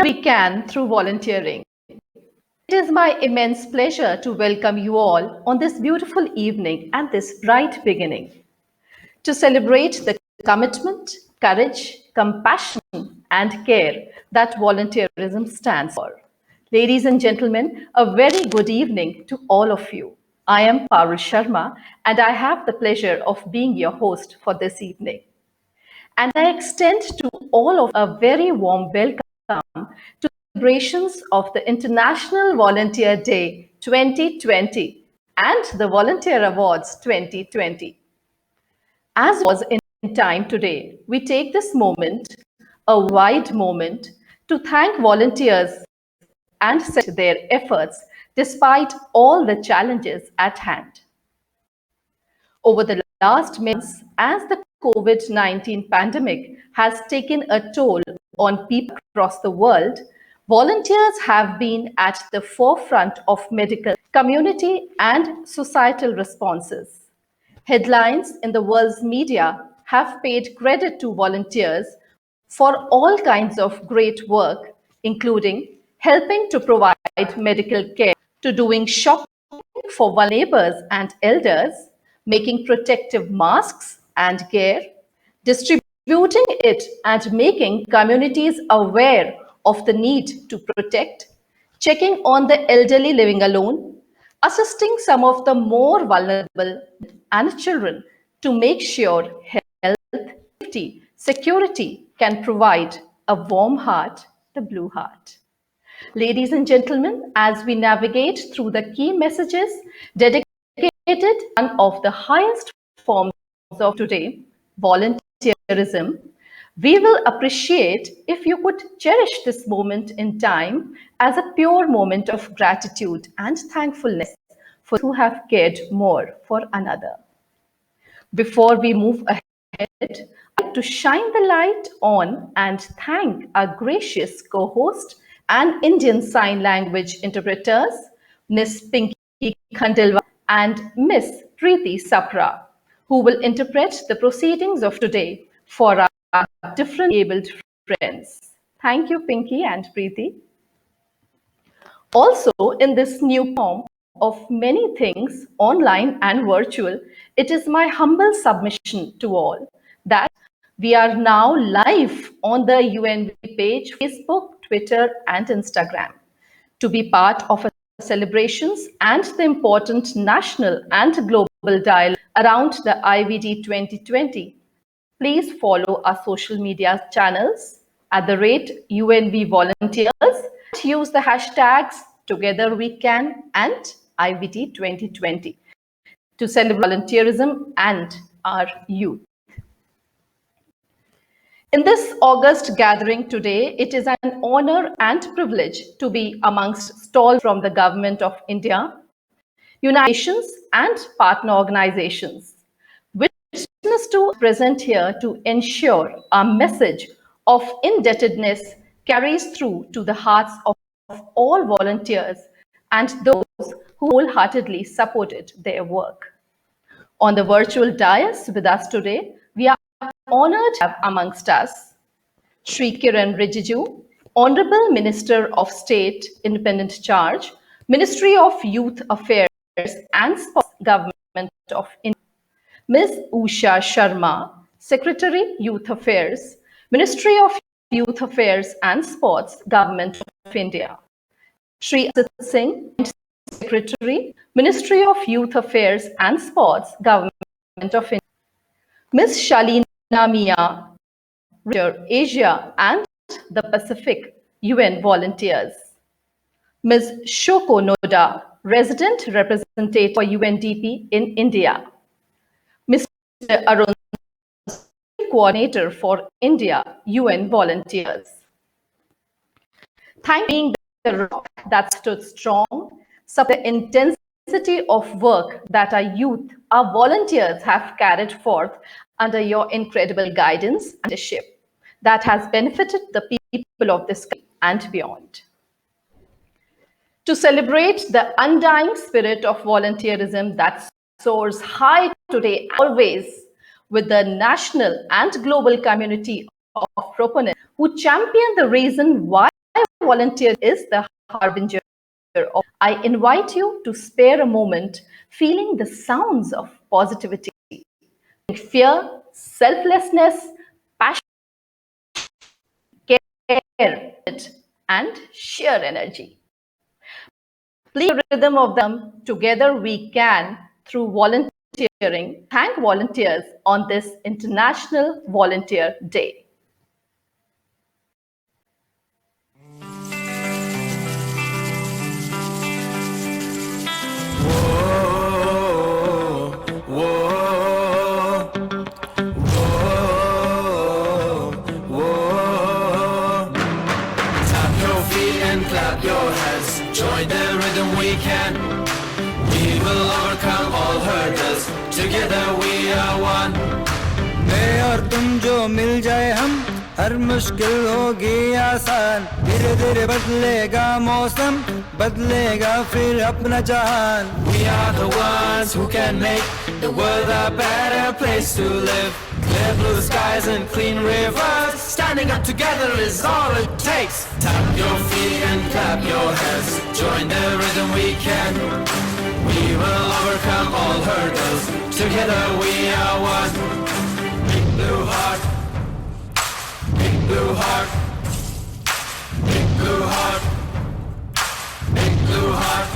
we can through volunteering. It is my immense pleasure to welcome you all on this beautiful evening and this bright beginning to celebrate the commitment, courage, compassion, and care that volunteerism stands for. Ladies and gentlemen, a very good evening to all of you. I am Parul Sharma, and I have the pleasure of being your host for this evening. And I extend to all of a very warm welcome to celebrations of the International Volunteer Day 2020 and the Volunteer Awards 2020. As was in time today, we take this moment, a wide moment, to thank volunteers and celebrate their efforts despite all the challenges at hand. Over the last months, as the COVID-19 pandemic has taken a toll on people across the world, volunteers have been at the forefront of medical, community, and societal responses. Headlines in the world's media have paid credit to volunteers for all kinds of great work, including helping to provide medical care, to doing shopping for neighbors and elders, making protective masks and gear, distributing it and making communities aware of the need to protect, checking on the elderly living alone, assisting some of the more vulnerable and children to make sure health, safety, security can provide a warm heart, the blue heart. Ladies and gentlemen, as we navigate through the key messages dedicated to one of the highest forms of today, volunteerism, we will appreciate if you could cherish this moment in time as a pure moment of gratitude and thankfulness for those who have cared more for another. Before we move ahead, I'd like to shine the light on and thank our gracious co-host and Indian Sign Language interpreters, Ms. Pinky Khandelwal and Ms. Preeti Sapra, who will interpret the proceedings of today for our different abled friends. Thank you, Pinky and Preeti. Also, in this new form of many things, online and virtual, it is my humble submission to all that we are now live on the UNV page, Facebook, Twitter, and Instagram to be part of celebrations and the important national and global dialogue around the IVD 2020. Please follow our social media channels at the rate UNV Volunteers. Use the hashtags Together We Can and IVD 2020 to celebrate volunteerism and our youth. In this August gathering today, it is an honor and privilege to be amongst stalwarts from the Government of India, United Nations and partner organizations, witness to present here to ensure our message of indebtedness carries through to the hearts of all volunteers and those who wholeheartedly supported their work. On the virtual dais with us today, we are honored to have amongst us Shri Kiran Rijiju, Honorable Minister of State, Independent Charge, Ministry of Youth Affairs and Sports, Government of India. Ms. Usha Sharma, Secretary, Youth Affairs, Ministry of Youth Affairs and Sports, Government of India. Shri Asit Singh, Secretary, Ministry of Youth Affairs and Sports, Government of India. Ms. Shalina Mia, Asia and the Pacific, UN Volunteers. Ms. Shoko Noda, Resident Representative for UNDP in India. Mr. Arun, Coordinator for India, UN Volunteers. Thank you for being the rock that stood strong, support the intensity of work that our youth, our volunteers have carried forth under your incredible guidance and leadership that has benefited the people of this country and beyond. To celebrate the undying spirit of volunteerism that soars high today, always, with the national and global community of proponents who champion the reason why volunteer is the harbinger of. I invite you to spare a moment feeling the sounds of positivity, fear, selflessness, passion, care, and sheer energy. Please the rhythm of them. Together we can, through volunteering, thank volunteers on this International Volunteer Day. Clap your hands, join the rhythm we can. We will overcome all hurdles, together we are one. मैं और तुम जो मिल जाए हम हर मुश्किल होगी आसान धीरे धीरे बदलेगा मौसम बदलेगा फिर अपना जहान We are the ones who can make the world a better place to live. Clear blue skies and clean rivers, standing up together is all it takes. Tap your feet and clap your hands, join the rhythm we can. We will overcome all hurdles, together we are one. Big blue heart, big blue heart, big blue heart, big blue heart.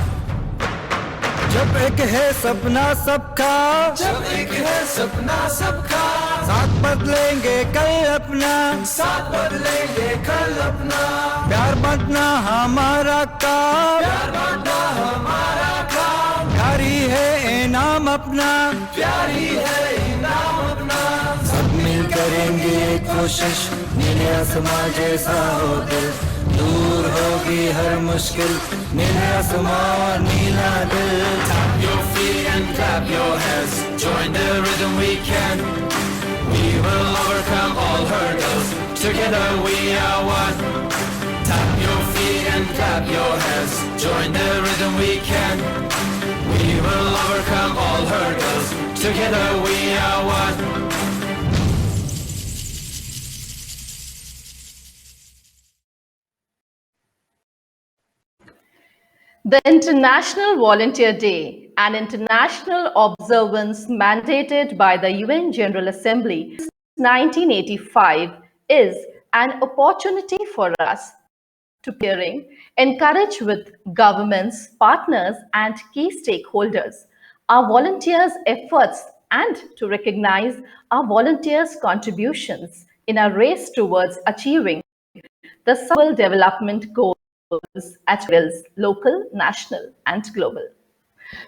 जब एक है सपना सबका जब एक है सपना सबका, साथ बदलेंगे कल अपना साथ बदलेंगे कल अपना. प्यार बांटना हमारा काम प्यार बांटना हमारा काम, प्यारी है इनाम अपना प्यारी है इनाम अपना. सब मिल करेंगे कोशिश नीले आसमां जैसा हो दिल दूर होगी हर मुश्किल नीले आसमां और नीला दिल Tap your feet and clap your hands, join the rhythm we can. We will overcome all hurdles, together we are one. Tap your feet and clap your hands, join the rhythm we can. We will overcome all hurdles, together we are one. The International Volunteer Day, an international observance mandated by the UN General Assembly since 1985, is an opportunity for us to peering, encourage with governments, partners, and key stakeholders our volunteers' efforts and to recognize our volunteers' contributions in a race towards achieving the Sustainable Development Goals at levels local, national, and global.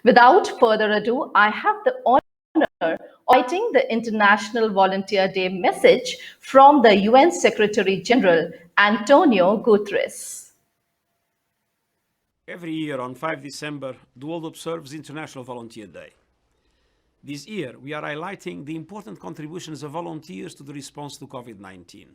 Without further ado, I have the honor of writing the International Volunteer Day message from the UN Secretary General Antonio Guterres. Every year on 5 December, the world observes International Volunteer Day. This year, we are highlighting the important contributions of volunteers to the response to COVID-19.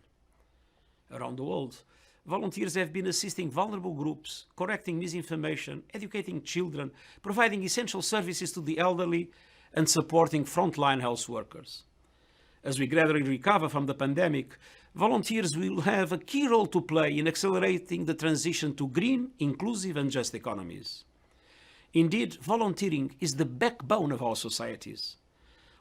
Around the world, volunteers have been assisting vulnerable groups, correcting misinformation, educating children, providing essential services to the elderly, and supporting frontline health workers. As we gradually recover from the pandemic, volunteers will have a key role to play in accelerating the transition to green, inclusive, and just economies. Indeed, volunteering is the backbone of our societies.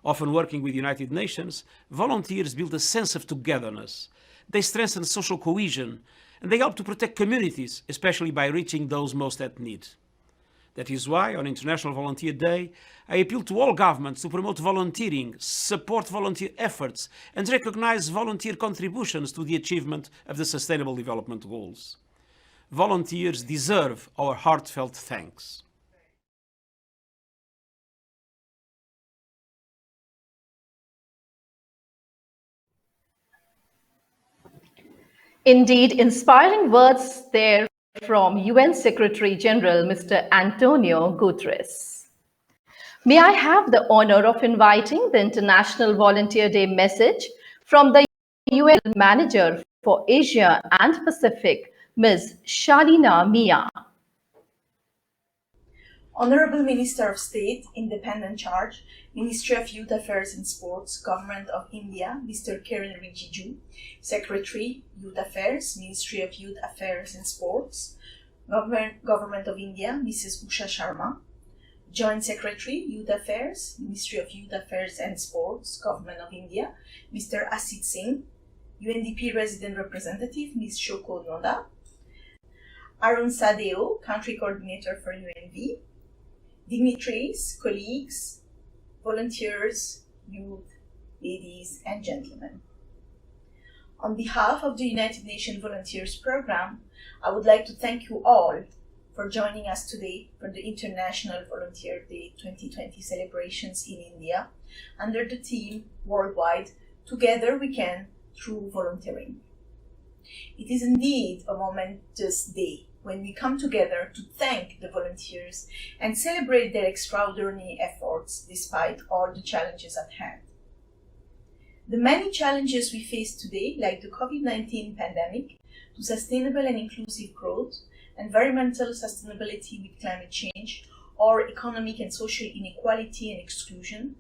Often working with the United Nations, volunteers build a sense of togetherness. They strengthen social cohesion, and they help to protect communities, especially by reaching those most at need. That is why, on International Volunteer Day, I appeal to all governments to promote volunteering, support volunteer efforts, and recognize volunteer contributions to the achievement of the Sustainable Development Goals. Volunteers deserve our heartfelt thanks. Indeed, inspiring words there from UN Secretary General Mr. Antonio Guterres. May I have the honor of inviting the International Volunteer Day message from the UN Manager for Asia and Pacific, Ms. Shalina Mia. Honorable Minister of State, Independent Charge, Ministry of Youth Affairs and Sports, Government of India, Mr. Kiran Rijiju, Secretary, Youth Affairs, Ministry of Youth Affairs and Sports, Government of India, Mrs. Usha Sharma, Joint Secretary, Youth Affairs, Ministry of Youth Affairs and Sports, Government of India, Mr. Asit Singh, UNDP Resident Representative, Ms. Shoko Noda, Arun Sadeo, Country Coordinator for UNV, dignitaries, colleagues, volunteers, youth, ladies and gentlemen. On behalf of the United Nations Volunteers Program, I would like to thank you all for joining us today for the International Volunteer Day 2020 celebrations in India under the theme Worldwide, Together We Can Through Volunteering. It is indeed a momentous day when we come together to thank the volunteers and celebrate their extraordinary efforts despite all the challenges at hand. The many challenges we face today, like the COVID-19 pandemic, to sustainable and inclusive growth, environmental sustainability with climate change, or economic and social inequality and exclusion,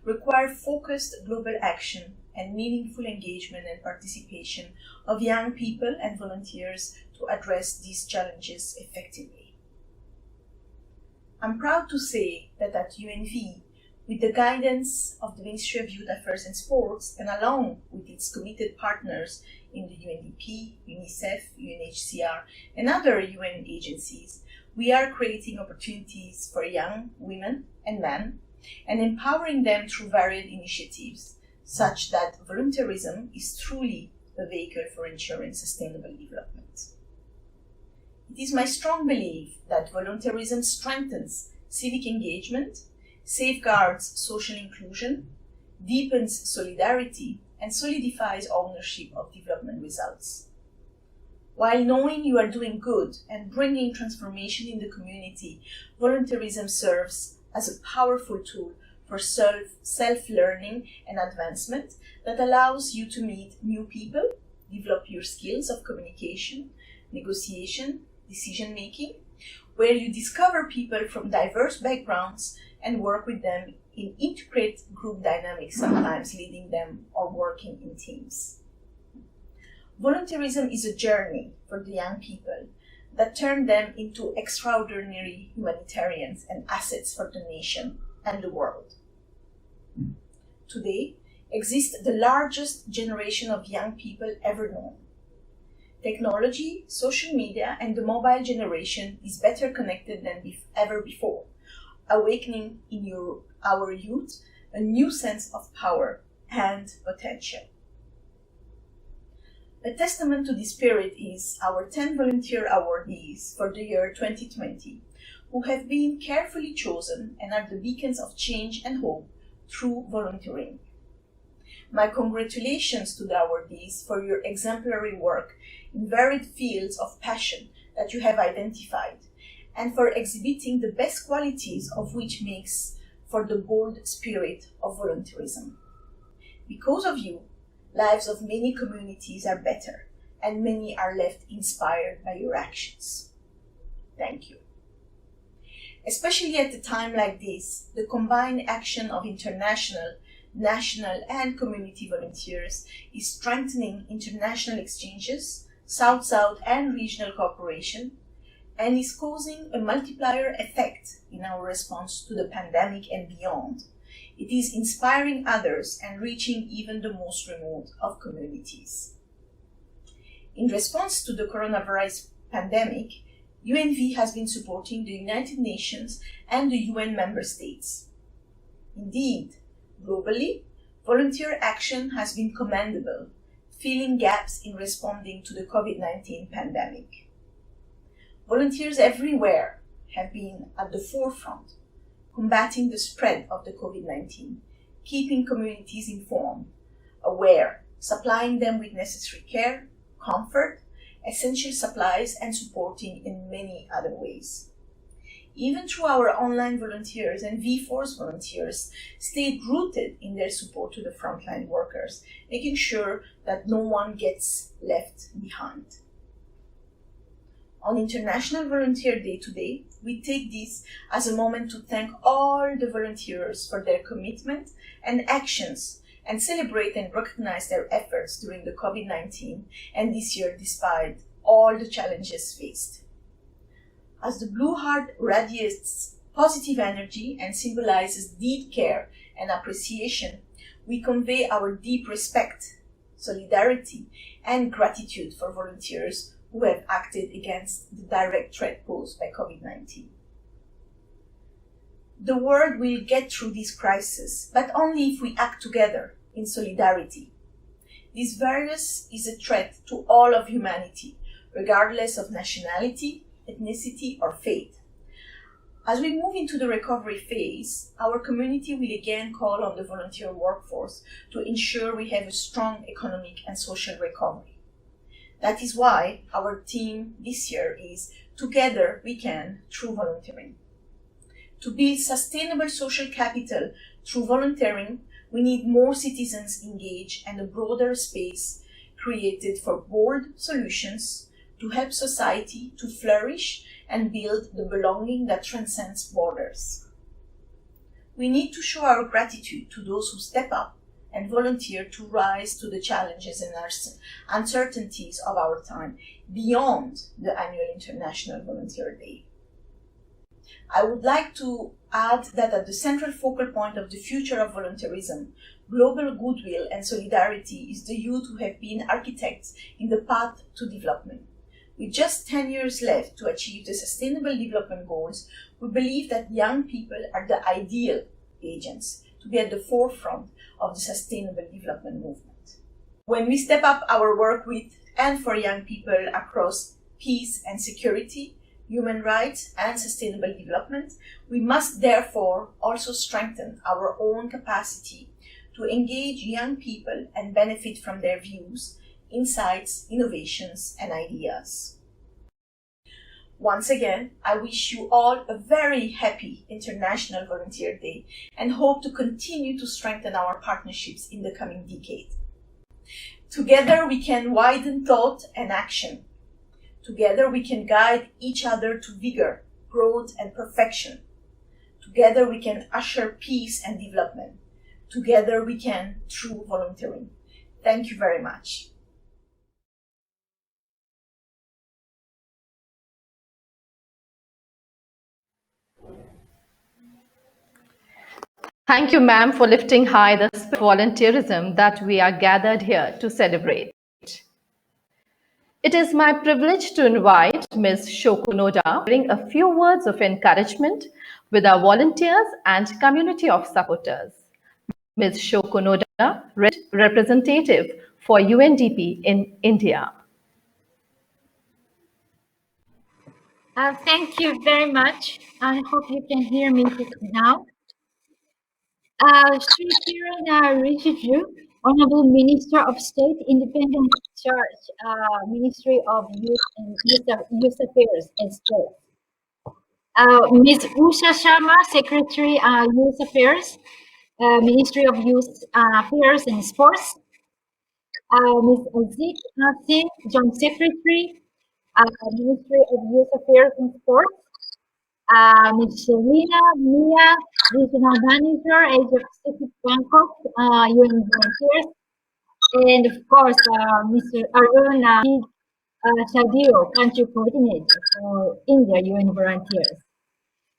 require focused global action and meaningful engagement and participation of young people and volunteers to address these challenges effectively. I'm proud to say that at UNV, with the guidance of the Ministry of Youth Affairs and Sports, and along with its committed partners in the UNDP, UNICEF, UNHCR, and other UN agencies, we are creating opportunities for young women and men and empowering them through varied initiatives, such that volunteerism is truly a vehicle for ensuring sustainable development. It is my strong belief that volunteerism strengthens civic engagement, safeguards social inclusion, deepens solidarity, and solidifies ownership of development results. While knowing you are doing good and bringing transformation in the community, volunteerism serves as a powerful tool for self-learning and advancement that allows you to meet new people, develop your skills of communication, negotiation, decision-making, where you discover people from diverse backgrounds and work with them in intricate group dynamics, sometimes leading them or working in teams. Volunteerism is a journey for the young people that turn them into extraordinary humanitarians and assets for the nation and the world. Today exists the largest generation of young people ever known. Technology, social media, and the mobile generation is better connected than ever before, awakening in our youth a new sense of power and potential. A testament to this spirit is our 10 volunteer awardees for the year 2020, who have been carefully chosen and are the beacons of change and hope through volunteering. My congratulations to the awardees for your exemplary work in varied fields of passion that you have identified, and for exhibiting the best qualities of which makes for the bold spirit of volunteerism. Because of you, lives of many communities are better, and many are left inspired by your actions. Thank you. Especially at a time like this, the combined action of international, national, and community volunteers is strengthening international exchanges, South-South and regional cooperation, and is causing a multiplier effect in our response to the pandemic and beyond. It is inspiring others and reaching even the most remote of communities. In response to the coronavirus pandemic, UNV has been supporting the United Nations and the UN member states. Indeed, globally, volunteer action has been commendable, filling gaps in responding to the COVID-19 pandemic. Volunteers everywhere have been at the forefront, combating the spread of the COVID-19, keeping communities informed, aware, supplying them with necessary care, comfort, essential supplies, and supporting in many other ways. Even through our online volunteers and VAwards volunteers stayed rooted in their support to the frontline workers, making sure that no one gets left behind. On International Volunteer Day today, we take this as a moment to thank all the volunteers for their commitment and actions and celebrate and recognize their efforts during the COVID-19 and this year despite all the challenges faced. As the blue heart radiates positive energy and symbolizes deep care and appreciation, we convey our deep respect, solidarity, and gratitude for volunteers who have acted against the direct threat posed by COVID-19. The world will get through this crisis, but only if we act together in solidarity. This virus is a threat to all of humanity, regardless of nationality, ethnicity, or faith. As we move into the recovery phase, our community will again call on the volunteer workforce to ensure we have a strong economic and social recovery. That is why our theme this year is Together We Can through volunteering. To build sustainable social capital through volunteering, we need more citizens engaged and a broader space created for bold solutions to help society to flourish and build the belonging that transcends borders. We need to show our gratitude to those who step up and volunteer to rise to the challenges and uncertainties of our time beyond the annual International Volunteer Day. I would like to add that at the central focal point of the future of volunteerism, global goodwill and solidarity is the youth who have been architects in the path to development. With just 10 years left to achieve the Sustainable Development Goals, we believe that young people are the ideal agents to be at the forefront of the Sustainable Development movement. When we step up our work with and for young people across peace and security, human rights, and sustainable development, we must therefore also strengthen our own capacity to engage young people and benefit from their views, insights, innovations, and ideas. Once again, I wish you all a very happy International Volunteer Day and hope to continue to strengthen our partnerships in the coming decade. Together we can widen thought and action. Together we can guide each other to vigor, growth, and perfection. Together we can usher peace and development. Together we can through volunteering. Thank you very much. Thank you, ma'am, for lifting high the spirit of volunteerism that we are gathered here to celebrate. It is my privilege to invite Ms. Shokunoda to bring a few words of encouragement with our volunteers and community of supporters. Ms. Shokunoda, representative for UNDP in India. Thank you very much. I hope you can hear me now. Sri Kiran Rijiju, Honorable Minister of State, Independent Charge, Ministry of Youth and Youth Affairs and Sports. Ms. Usha Sharma, Secretary, Youth Affairs, Ministry of Youth Affairs and Sports. Ms. Azik Singh, Joint Secretary, Ministry of Youth Affairs and Sports. Ms. Selina Mia, Regional Manager, Asia Pacific Bangkok, UN Volunteers. And of course, Mr. Arun Shadio, Country Coordinator for India UN Volunteers.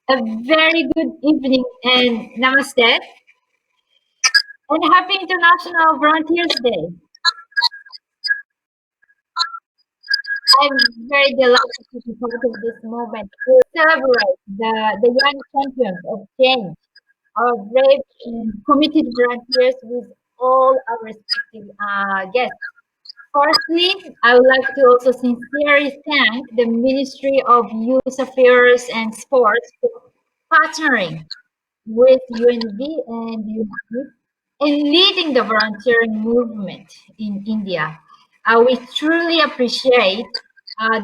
A very good evening and namaste. And happy International Volunteers Day. I'm very delighted to be part of this moment to celebrate the young champions of change, our brave and committed volunteers with all our respective guests. Firstly, I would like to also sincerely thank the Ministry of Youth Affairs and Sports for partnering with UNV and UNV in leading the volunteering movement in India. We truly appreciate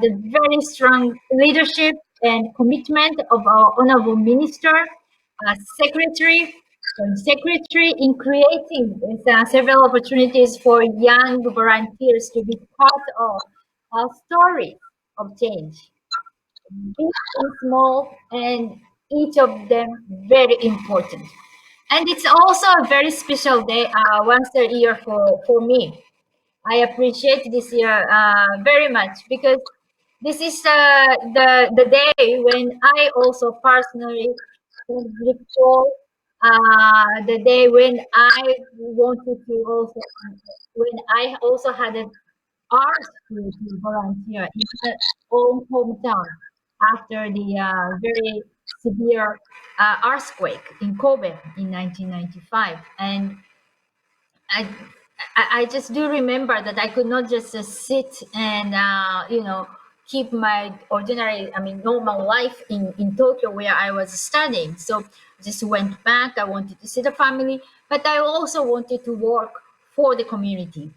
the very strong leadership and commitment of our Honorable Minister, Secretary, Secretary in creating several opportunities for young volunteers to be part of our story of change. big and small, and each of them very important. And it's also a very special day, once a year for me. I appreciate this year very much because this is the day when I also personally recall the day when I wanted to also when I also had an art school to volunteer in my own hometown after the very severe earthquake in Kobe in 1995. And I, I just do remember that I could not just sit and keep my ordinary, I mean, normal life in Tokyo where I was studying. So just went back. I wanted to see the family, but I also wanted to work for the community.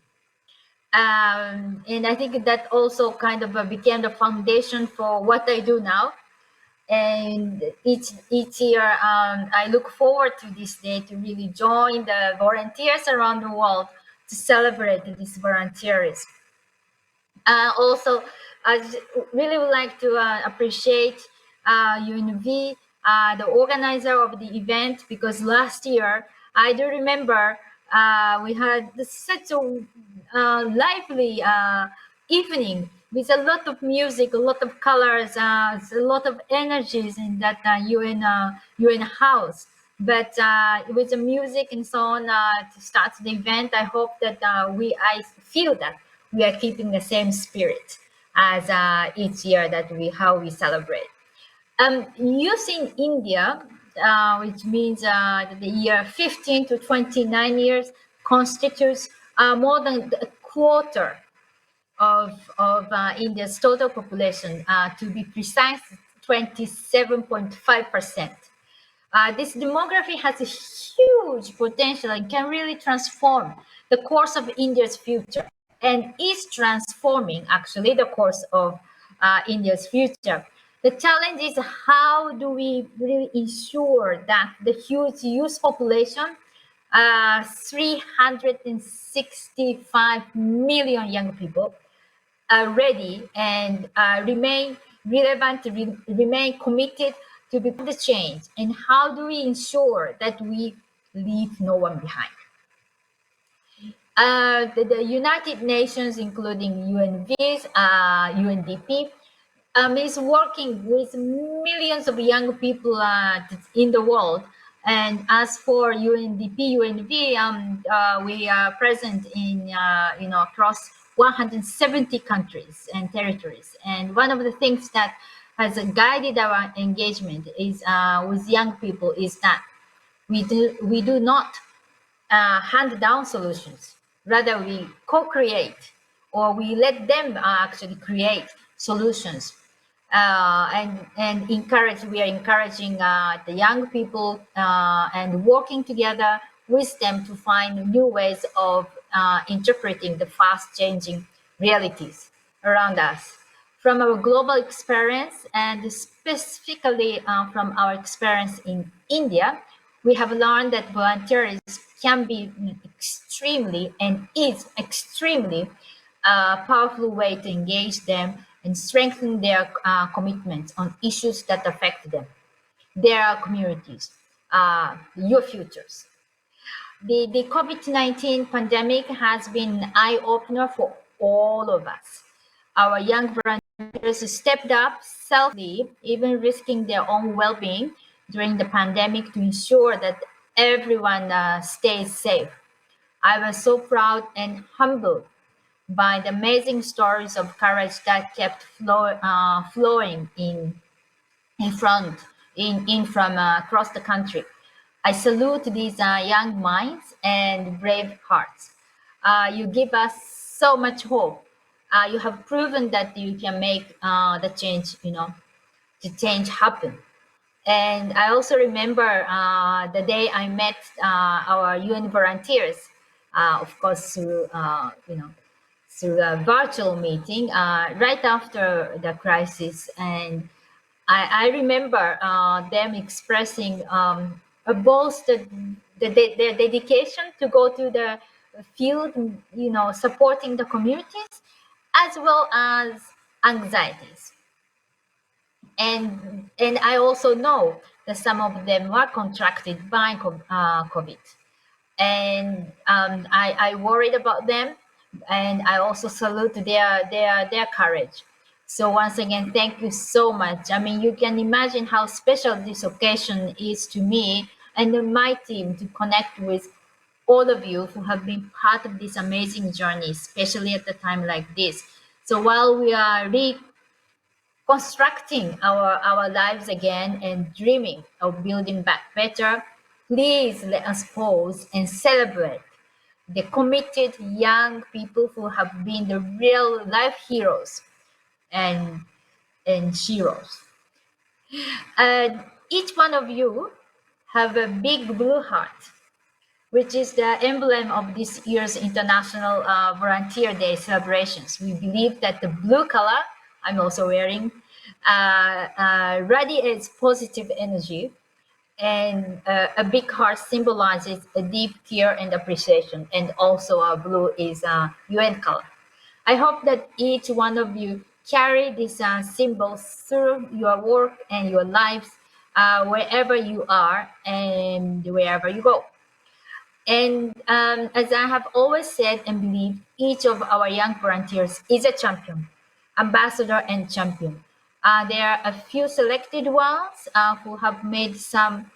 And I think that also kind of became the foundation for what I do now. And each year, I look forward to this day to really join the volunteers around the world to celebrate this volunteerism. Also, really would like to appreciate UNV, the organizer of the event, because last year I do remember we had such a lively evening with a lot of music, a lot of colors, a lot of energies in that UN house. But with the music and so on to start the event, I hope that I feel that we are keeping the same spirit as each year that how we celebrate. Using India, which means the year 15 to 29 years, constitutes more than a quarter of India's total population. To be precise, 27.5%. This demography has a huge potential and can really transform the course of India's future, and is transforming actually the course of India's future. The challenge is, how do we really ensure that the huge youth population, 365 million young people, are ready and remain relevant, remain committed to be the change? And how do we ensure that we leave no one behind? The United Nations, including UNVs, UNDP, is working with millions of young people in the world. And as for UNDP, UNV, we are present in across 170 countries and territories. And one of the things that has guided our engagement is with young people is that we do not hand down solutions. Rather, we co-create, or we let them actually create solutions. And encourage. We are encouraging the young people and working together with them to find new ways of interpreting the fast-changing realities around us. From our global experience, and specifically from our experience in India, we have learned that volunteers can be extremely, and is extremely, powerful way to engage them and strengthen their commitments on issues that affect them, their communities, your futures. The COVID-19 pandemic has been an eye-opener for all of us. Our young volunteers stepped up selflessly, even risking their own well-being during the pandemic to ensure that everyone stays safe. I was so proud and humbled by the amazing stories of courage that kept flowing in front in from across the country. I salute these young minds and brave hearts. You give us so much hope. You have proven that you can make the change, the change happen. And I also remember the day I met our UN volunteers, of course through a virtual meeting right after the crisis. And I remember them expressing both their dedication to go to the field, supporting the communities, as well as anxieties. and I also know that some of them were contracted by COVID, and I worried about them, and I also salute their courage. So once again, thank you so much. I mean, you can imagine how special this occasion is to me and my team to connect with all of you who have been part of this amazing journey, especially at a time like this. So while we are constructing our lives again and dreaming of building back better, please let us pause and celebrate the committed young people who have been the real life heroes and heroes. Each one of you have a big blue heart, which is the emblem of this year's International Volunteer Day celebrations. We believe that the blue color I'm also wearing radiates positive energy, and a big heart symbolizes a deep care and appreciation, and also blue is UN color. I hope that each one of you carry these symbols through your work and your lives, wherever you are and wherever you go. And as I have always said and believe, each of our young volunteers is a champion, ambassador and champion. There are a few selected ones who have made some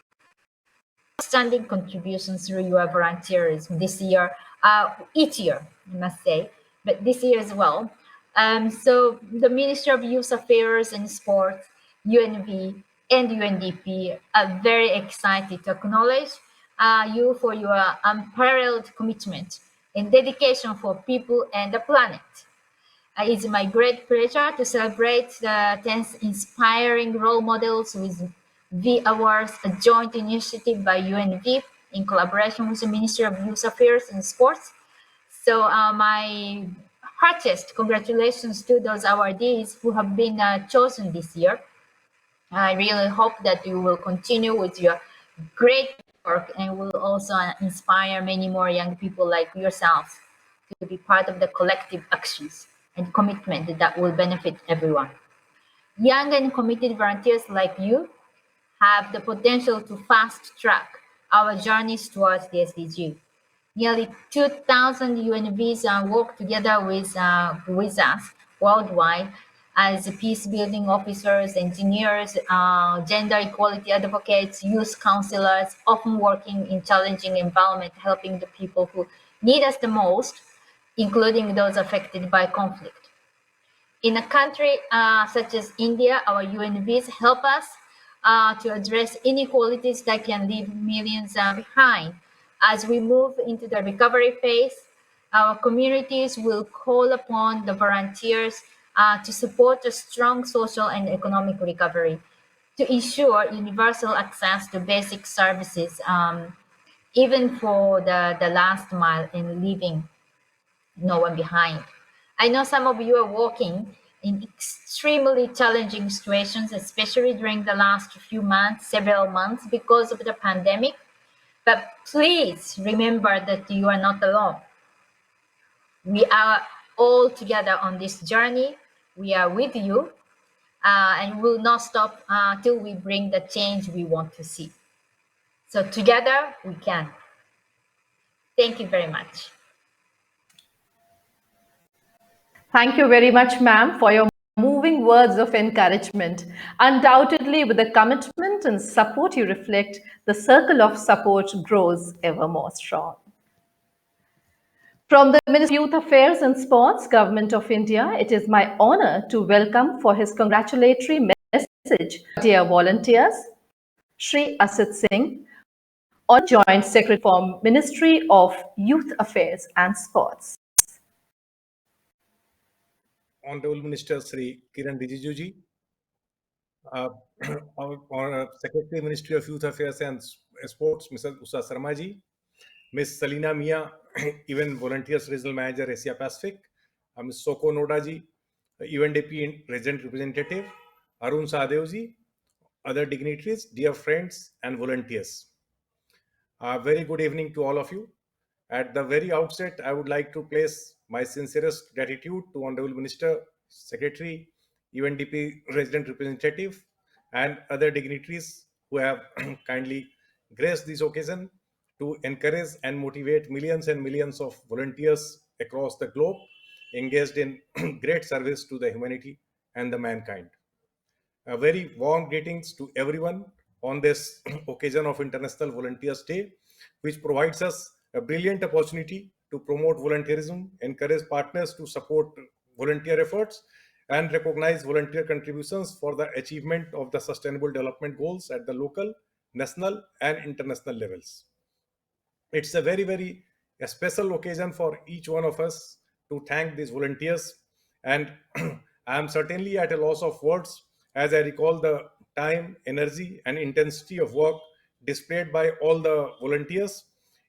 outstanding contributions through your volunteerism this year, each year, I must say, but this year as well. So the Ministry of Youth Affairs and Sports, UNV, and UNDP are very excited to acknowledge you for your unparalleled commitment and dedication for people and the planet. It's my great pleasure to celebrate the 10th Inspiring Role Models with VAwards, a joint initiative by UNV in collaboration with the Ministry of Youth Affairs and Sports. So my heartiest congratulations to those awardees who have been chosen this year. I really hope that you will continue with your great work and will also inspire many more young people like yourselves to be part of the collective actions and commitment that will benefit everyone. Young and committed volunteers like you have the potential to fast track our journeys towards the SDG. Nearly 2,000 UNVs work together with us worldwide as peace building officers, engineers, gender equality advocates, youth counselors, often working in challenging environment, helping the people who need us the most, including those affected by conflict. In a country such as India, our UNVs help us to address inequalities that can leave millions behind. As we move into the recovery phase, our communities will call upon the volunteers to support a strong social and economic recovery to ensure universal access to basic services, even for the last mile in leaving no one behind. I know some of you are working in extremely challenging situations, especially during the last few months, several months, because of the pandemic. But please remember that you are not alone. We are all together on this journey. We are with you, and will not stop till we bring the change we want to see. So together we can. Thank you very much. Thank you very much, ma'am, for your moving words of encouragement. Undoubtedly, with the commitment and support you reflect, the circle of support grows ever more strong. From the Ministry of Youth Affairs and Sports, Government of India, it is my honor to welcome for his congratulatory message, dear volunteers, Shri Asit Singh, on Joint Secretary for Ministry of Youth Affairs and Sports. Honorable Minister Sri Kiran Rijiju ji, our Secretary Ministry of Youth Affairs and Sports, Mrs. Usha Sharma ji, Ms. Salina Mia, even Volunteers Regional Manager Asia Pacific, Ms. Soko Noda ji, UNDP Resident Representative, Arun Sahadev ji, other dignitaries, dear friends and volunteers. Very good evening to all of you. At the very outset, I would like to place my sincerest gratitude to Honorable Minister, Secretary, UNDP Resident Representative, and other dignitaries who have kindly graced this occasion to encourage and motivate millions and millions of volunteers across the globe engaged in great service to the humanity and the mankind. A very warm greetings to everyone on this occasion of International Volunteers Day, which provides us a brilliant opportunity to promote volunteerism, encourage partners to support volunteer efforts, and recognize volunteer contributions for the achievement of the sustainable development goals at the local, national, and international levels. It's a very a special occasion for each one of us to thank these volunteers, and I am certainly at a loss of words as I recall the time, energy, and intensity of work displayed by all the volunteers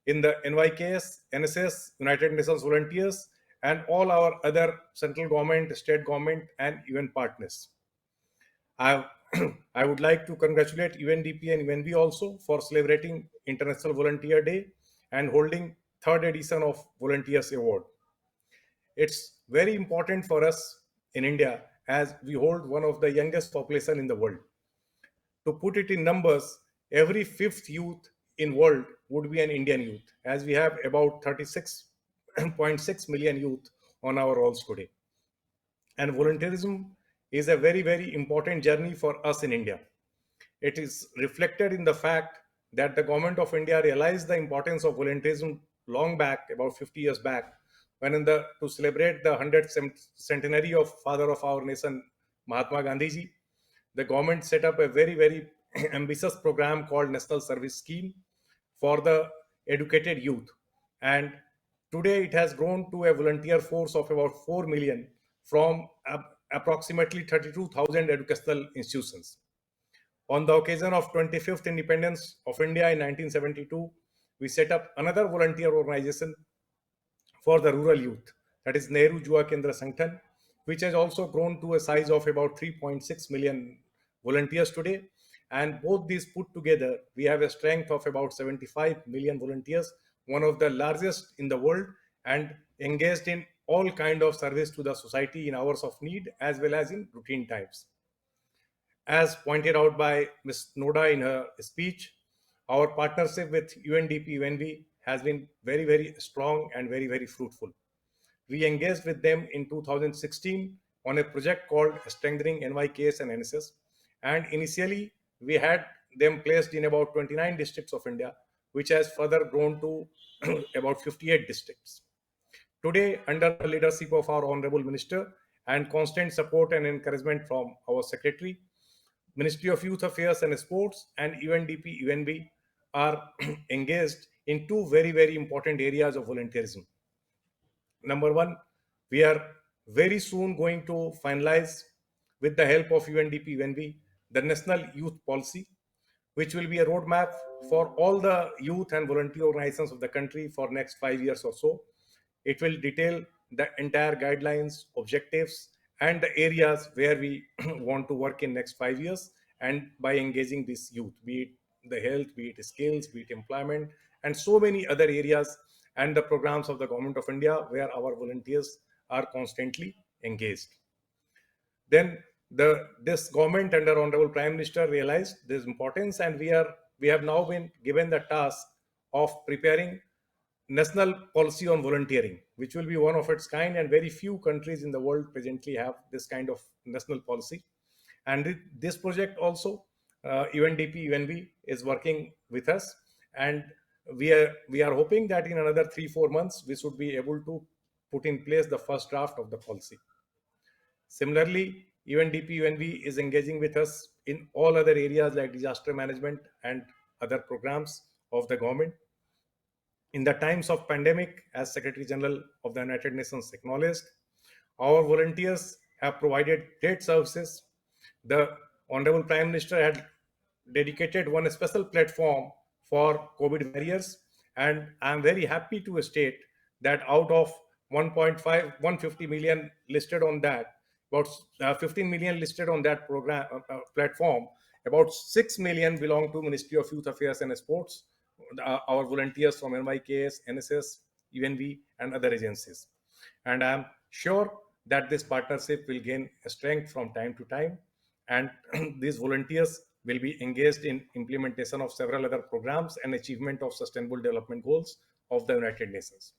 in the NYKS, NSS, United Nations volunteers, and all our other central government, state government, and even partners. I, I would like to congratulate UNDP and UNB also for celebrating International Volunteer Day and holding third edition of Volunteers Award. It's very important for us in India as we hold one of the youngest population in the world. To put it in numbers, every fifth youth in world would be an Indian youth, as we have about 36.6 million youth on our rolls today. And volunteerism is a very important journey for us in India. It is reflected in the fact that the government of India realized the importance of volunteerism long back, about 50 years back, when to celebrate the 100th centenary of father of our nation, Mahatma Gandhi ji, the government set up a very ambitious program called National Service Scheme for the educated youth. And today it has grown to a volunteer force of about 4 million from approximately 32,000 educational institutions. On the occasion of 25th independence of India in 1972, we set up another volunteer organization for the rural youth, that is Nehru Yuva Kendra Sangathan, which has also grown to a size of about 3.6 million volunteers today. And both these put together, we have a strength of about 75 million volunteers, one of the largest in the world, and engaged in all kind of service to the society in hours of need as well as in routine times. As pointed out by Ms. Noda in her speech, our partnership with UNDP UNV has been very strong and very fruitful. We engaged with them in 2016 on a project called Strengthening NYKS and NSS. And initially, we had them placed in about 29 districts of India, which has further grown to about 58 districts. Today, under the leadership of our Honorable Minister and constant support and encouragement from our Secretary, Ministry of Youth Affairs and Sports and UNDP UNB are engaged in two very important areas of volunteerism. Number one, we are very soon going to finalize, with the help of UNDP UNB, the National Youth Policy, which will be a roadmap for all the youth and volunteer organizations of the country for next 5 years or so. It will detail the entire guidelines, objectives, and the areas where we want to work in next 5 years, and by engaging this youth, be it the health, be it skills, be it employment, and so many other areas, and the programs of the government of India where our volunteers are constantly engaged. Then this government under Honorable Prime Minister realized this importance, and we have now been given the task of preparing national policy on volunteering, which will be one of its kind, and very few countries in the world presently have this kind of national policy. And this project also, UNDP UNB is working with us, and we are hoping that in another 3-4 months we should be able to put in place the first draft of the policy. Similarly, UNDP UNB is engaging with us in all other areas like disaster management and other programs of the government. In the times of pandemic, as Secretary General of the United Nations acknowledged, our volunteers have provided great services. The Honorable Prime Minister had dedicated one special platform for COVID warriors, and I'm very happy to state that out of 150 million listed on that, about 15 million listed on that program platform, about 6 million belong to Ministry of Youth Affairs and Sports, our volunteers from NYKS, NSS, UNV, and other agencies. And I'm sure that this partnership will gain strength from time to time. and these volunteers will be engaged in implementation of several other programs and achievement of sustainable development goals of the United Nations.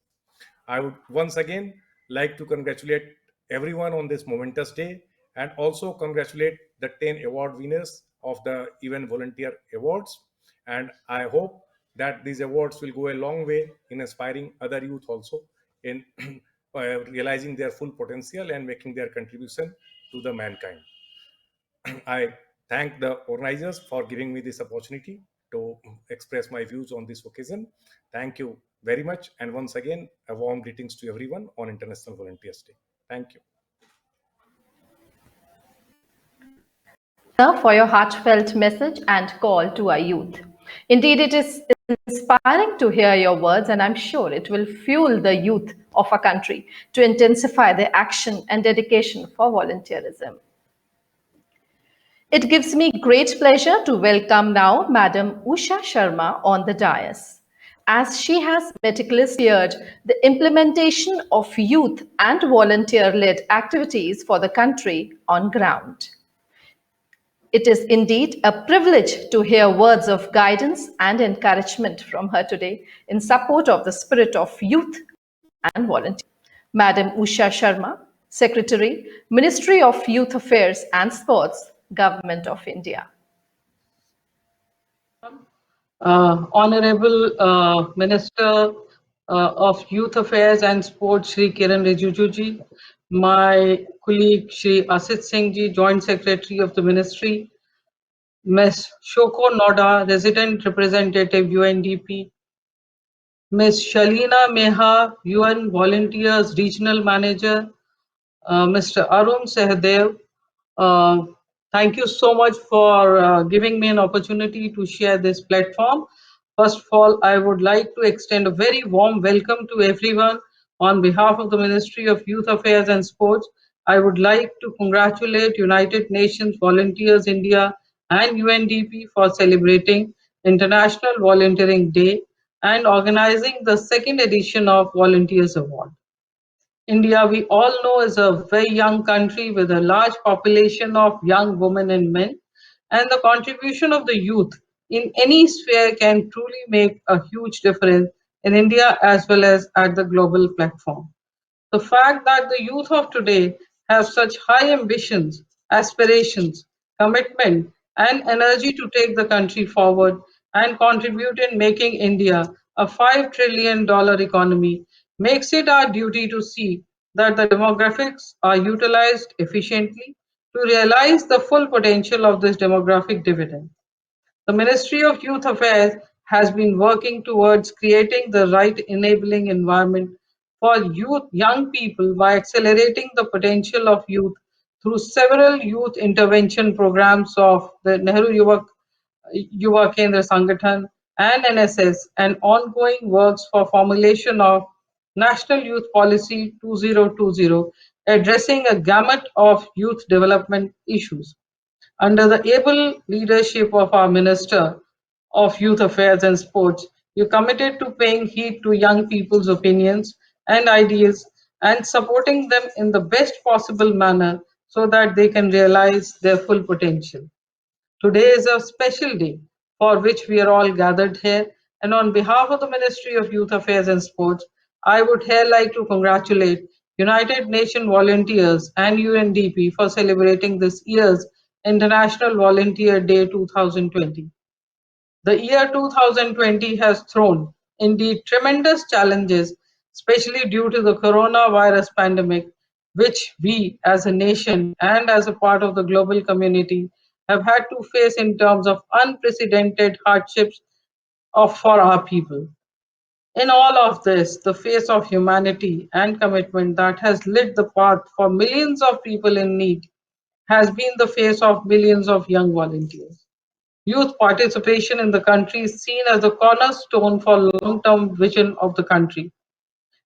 I would once again like to congratulate everyone on this momentous day and also congratulate the 10 award winners of the UN Volunteer Awards. And I hope that these awards will go a long way in inspiring other youth also in realizing their full potential and making their contribution to the mankind. I thank the organizers for giving me this opportunity to express my views on this occasion. Thank you very much. And once again, a warm greetings to everyone on International Volunteers Day. Thank you. For your heartfelt message and call to our youth. Indeed, it is inspiring to hear your words, and I'm sure it will fuel the youth of our country to intensify their action and dedication for volunteerism. It gives me great pleasure to welcome now Madam Usha Sharma on the dais, as she has meticulously steered the implementation of youth and volunteer-led activities for the country on ground. It is indeed a privilege to hear words of guidance and encouragement from her today in support of the spirit of youth and volunteer. Madam Usha Sharma, Secretary, Ministry of Youth Affairs and Sports, Government of India. Honorable Minister of Youth Affairs and Sports, Shri Kiran Rijiju ji, my colleague Shri Asit Singh ji, Joint Secretary of the Ministry, Ms. Shoko Noda, Resident Representative UNDP, Ms. Shalina Meha, UN Volunteers Regional Manager, Mr. Arun Sehdev, thank you so much for giving me an opportunity to share this platform. First of all, I would like to extend a very warm welcome to everyone on behalf of the Ministry of Youth Affairs and Sports. I would like to congratulate United Nations Volunteers India and UNDP for celebrating International Volunteering Day and organizing the second edition of Volunteers Award. India, we all know, is a very young country with a large population of young women and men, and the contribution of the youth in any sphere can truly make a huge difference in India as well as at the global platform. The fact that the youth of today have such high ambitions, aspirations, commitment, and energy to take the country forward and contribute in making India a $5 trillion economy makes it our duty to see that the demographics are utilized efficiently to realize the full potential of this demographic dividend. The Ministry of Youth Affairs has been working towards creating the right enabling environment for young people by accelerating the potential of youth through several youth intervention programs of the Nehru Yuva Kendra Sangathan and NSS, and ongoing works for formulation of National Youth Policy 2020 addressing a gamut of youth development issues. Under the able leadership of our Minister of Youth Affairs and Sports, you committed to paying heed to young people's opinions and ideas and supporting them in the best possible manner so that they can realize their full potential. Today is a special day for which we are all gathered here, and on behalf of the Ministry of Youth Affairs and Sports, I would here like to congratulate United Nations volunteers and UNDP for celebrating this year's International Volunteer Day 2020. The year 2020 has thrown indeed tremendous challenges, especially due to the coronavirus pandemic, which we as a nation and as a part of the global community have had to face in terms of unprecedented hardships for our people. In all of this, the face of humanity and commitment that has lit the path for millions of people in need has been the face of millions of young volunteers. Youth participation in the country is seen as a cornerstone for long-term vision of the country.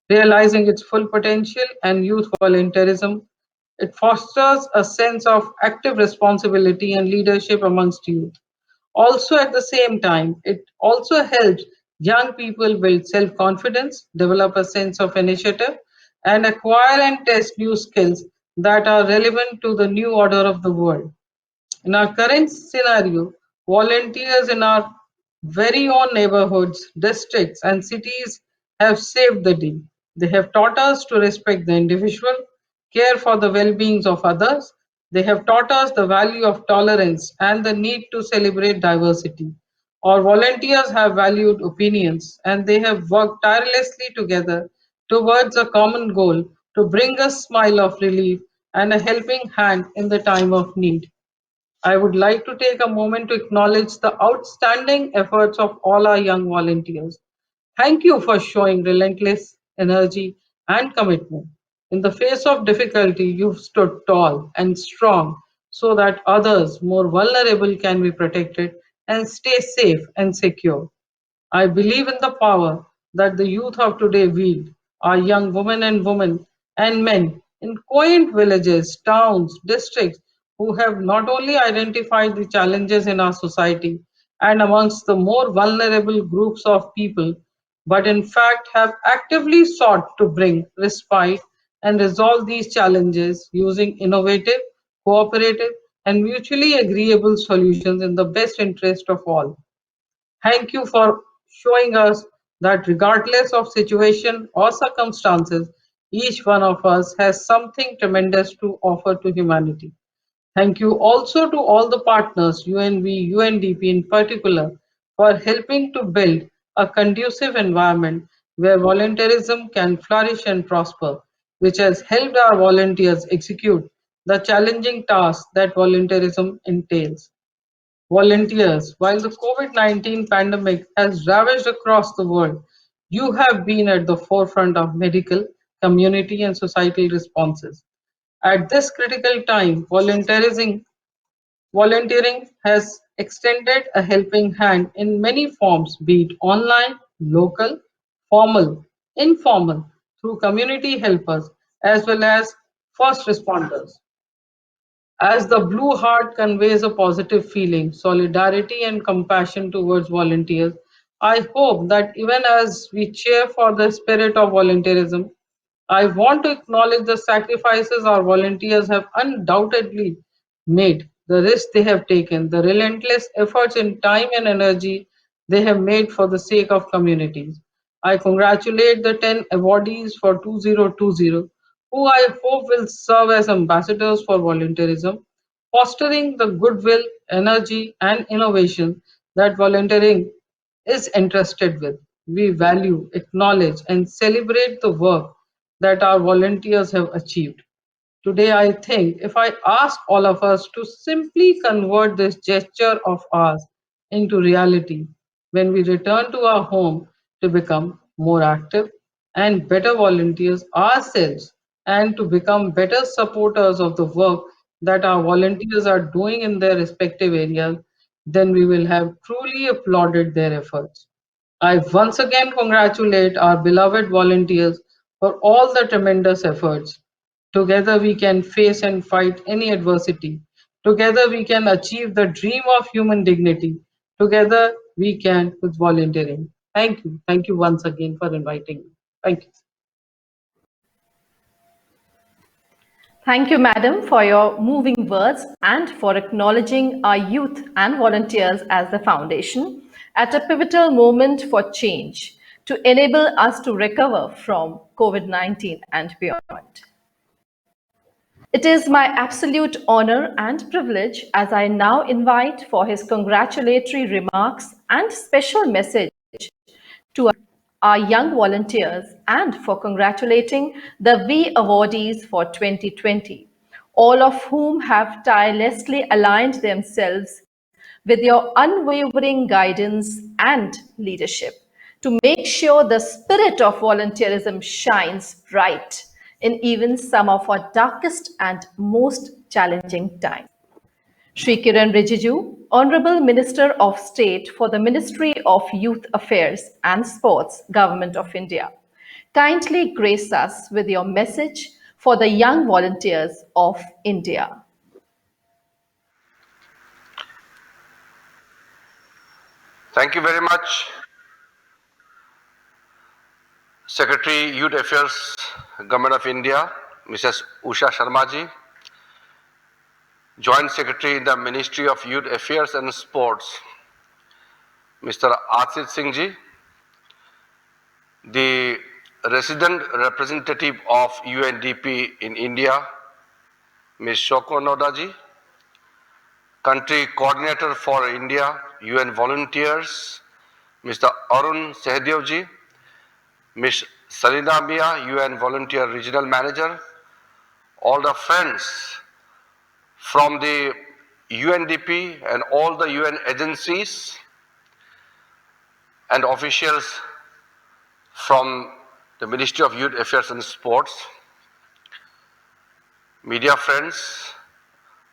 Realizing its full potential and youth volunteerism, it fosters a sense of active responsibility and leadership amongst youth. Also, at the same time, it also helps young people build self-confidence, develop a sense of initiative, and acquire and test new skills that are relevant to the new order of the world. In our current scenario, volunteers in our very own neighborhoods, districts, and cities have saved the day. They have taught us to respect the individual, care for the well beings of others. They have taught us the value of tolerance and the need to celebrate diversity. Our volunteers have valued opinions and they have worked tirelessly together towards a common goal to bring a smile of relief and a helping hand in the time of need. I would like to take a moment to acknowledge the outstanding efforts of all our young volunteers. Thank you for showing relentless energy and commitment. In the face of difficulty, you've stood tall and strong so that others more vulnerable can be protected and stay safe and secure. I believe in the power that the youth of today wield, our young women and men in quaint villages, towns, districts who have not only identified the challenges in our society and amongst the more vulnerable groups of people, but in fact have actively sought to bring respite and resolve these challenges using innovative, cooperative, and mutually agreeable solutions in the best interest of all. Thank you for showing us that regardless of situation or circumstances, each one of us has something tremendous to offer to humanity. Thank you also to all the partners, UNV, UNDP in particular, for helping to build a conducive environment where volunteerism can flourish and prosper, which has helped our volunteers execute the challenging tasks that volunteerism entails. Volunteers, while the COVID-19 pandemic has ravaged across the world, you have been at the forefront of medical, community, and societal responses. At this critical time, volunteering has extended a helping hand in many forms, be it online, local, formal, informal, through community helpers, as well as first responders. As the Blue Heart conveys a positive feeling, solidarity, and compassion towards volunteers, I hope that even as we cheer for the spirit of volunteerism, I want to acknowledge the sacrifices our volunteers have undoubtedly made, the risks they have taken, the relentless efforts in time and energy they have made for the sake of communities. I congratulate the 10 awardees for 2020, who I hope will serve as ambassadors for volunteerism, fostering the goodwill, energy, and innovation that volunteering is entrusted with. We value, acknowledge, and celebrate the work that our volunteers have achieved. Today, I think if I ask all of us to simply convert this gesture of ours into reality, when we return to our home to become more active and better volunteers ourselves, and to become better supporters of the work that our volunteers are doing in their respective areas, then we will have truly applauded their efforts. I once again congratulate our beloved volunteers for all the tremendous efforts. Together we can face and fight any adversity. Together we can achieve the dream of human dignity. Together we can with volunteering. Thank you. Thank you once again for inviting me. Thank you. Thank you, madam, for your moving words and for acknowledging our youth and volunteers as the foundation at a pivotal moment for change to enable us to recover from COVID 19 and beyond. It is my absolute honor and privilege as I now invite for his congratulatory remarks and special message to our young volunteers and for congratulating the V awardees for 2020, all of whom have tirelessly aligned themselves with your unwavering guidance and leadership to make sure the spirit of volunteerism shines bright in even some of our darkest and most challenging times. Shri Kiran Rijiju, Honorable Minister of State for the Ministry of Youth Affairs and Sports, Government of India, kindly grace us with your message for the young volunteers of India. Thank you very much, Secretary Youth Affairs, Government of India, Mrs. Usha Sharma ji, Joint Secretary in the Ministry of Youth Affairs and Sports, Mr. Asit Singh ji, the resident representative of UNDP in India, Ms. Shoko Noda ji, Country Coordinator for India, UN Volunteers, Mr. Arun Sehdev ji, Ms. Salina Mia, UN Volunteer Regional Manager, all the friends from the UNDP and all the UN agencies and officials from the Ministry of Youth Affairs and Sports, media friends,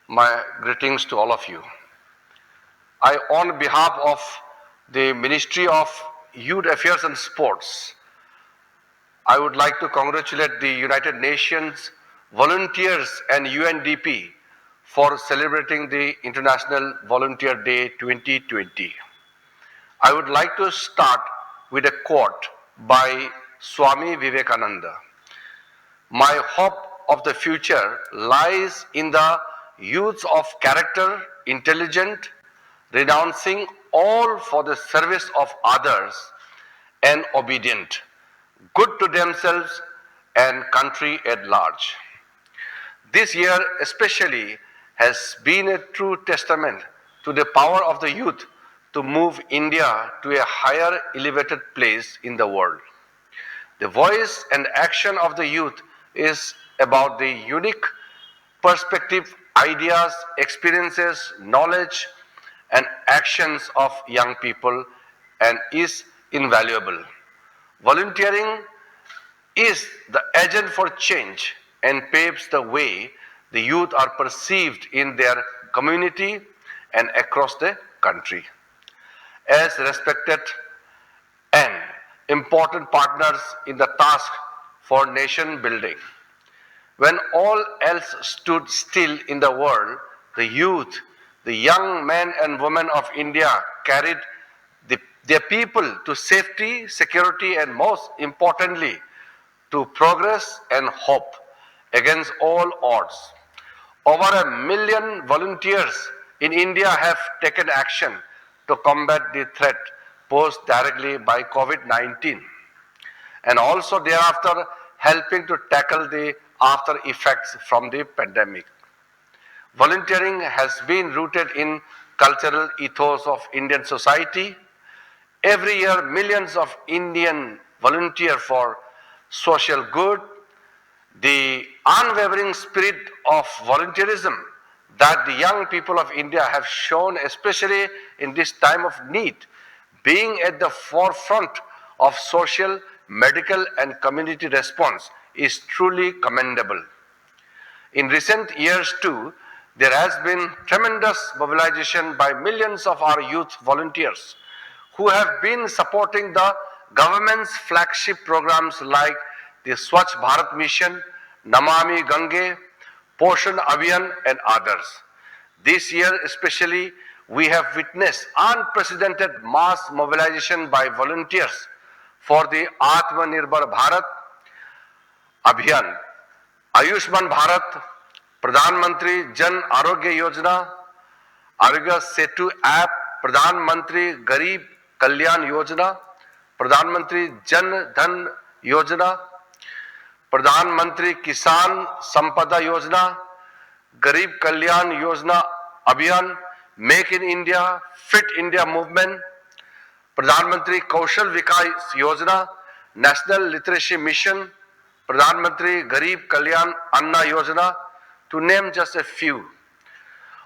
my greetings to all of you. On behalf of the Ministry of Youth Affairs and Sports, I would like to congratulate the United Nations volunteers and UNDP for celebrating the International Volunteer Day 2020. I would like to start with a quote by Swami Vivekananda. My hope of the future lies in the youth of character, intelligent, renouncing all for the service of others, and obedient, good to themselves and country at large. This year especially has been a true testament to the power of the youth to move India to a higher elevated place in the world. The voice and action of the youth is about the unique perspective, ideas, experiences, knowledge, and actions of young people and is invaluable. Volunteering is the agent for change and paves the way the youth are perceived in their community and across the country as respected and important partners in the task for nation building. When all else stood still in the world, the youth, the young men and women of India carried their people to safety, security, and most importantly, to progress and hope against all odds. Over 1 million volunteers in India have taken action to combat the threat posed directly by COVID-19 and also thereafter helping to tackle the after effects from the pandemic. Volunteering has been rooted in cultural ethos of Indian society. Every year, millions of Indians volunteer for social good. The unwavering spirit of volunteerism that the young people of India have shown, especially in this time of need, being at the forefront of social, medical, and community response is truly commendable. In recent years too, there has been tremendous mobilization by millions of our youth volunteers who have been supporting the government's flagship programs like the Swachh Bharat Mission, Namami Gange, Poshan Abhiyan, and others. This year especially, we have witnessed unprecedented mass mobilization by volunteers for the Atmanirbhar Bharat Abhiyan, Ayushman Bharat, Pradhan Mantri Jan Arogya Yojana, Arogya Setu app, Pradhan Mantri Garib Kalyan Yojana, Pradhan Mantri Jan Dhan Yojana, Pradhan Mantri Kisan Sampada Yojana, Garib Kalyan Yojana Abhiyan, Make in India, Fit India Movement, Pradhan Mantri Kaushal Vikas Yojana, National Literacy Mission, Pradhan Mantri Garib Kalyan Anna Yojana, to name just a few.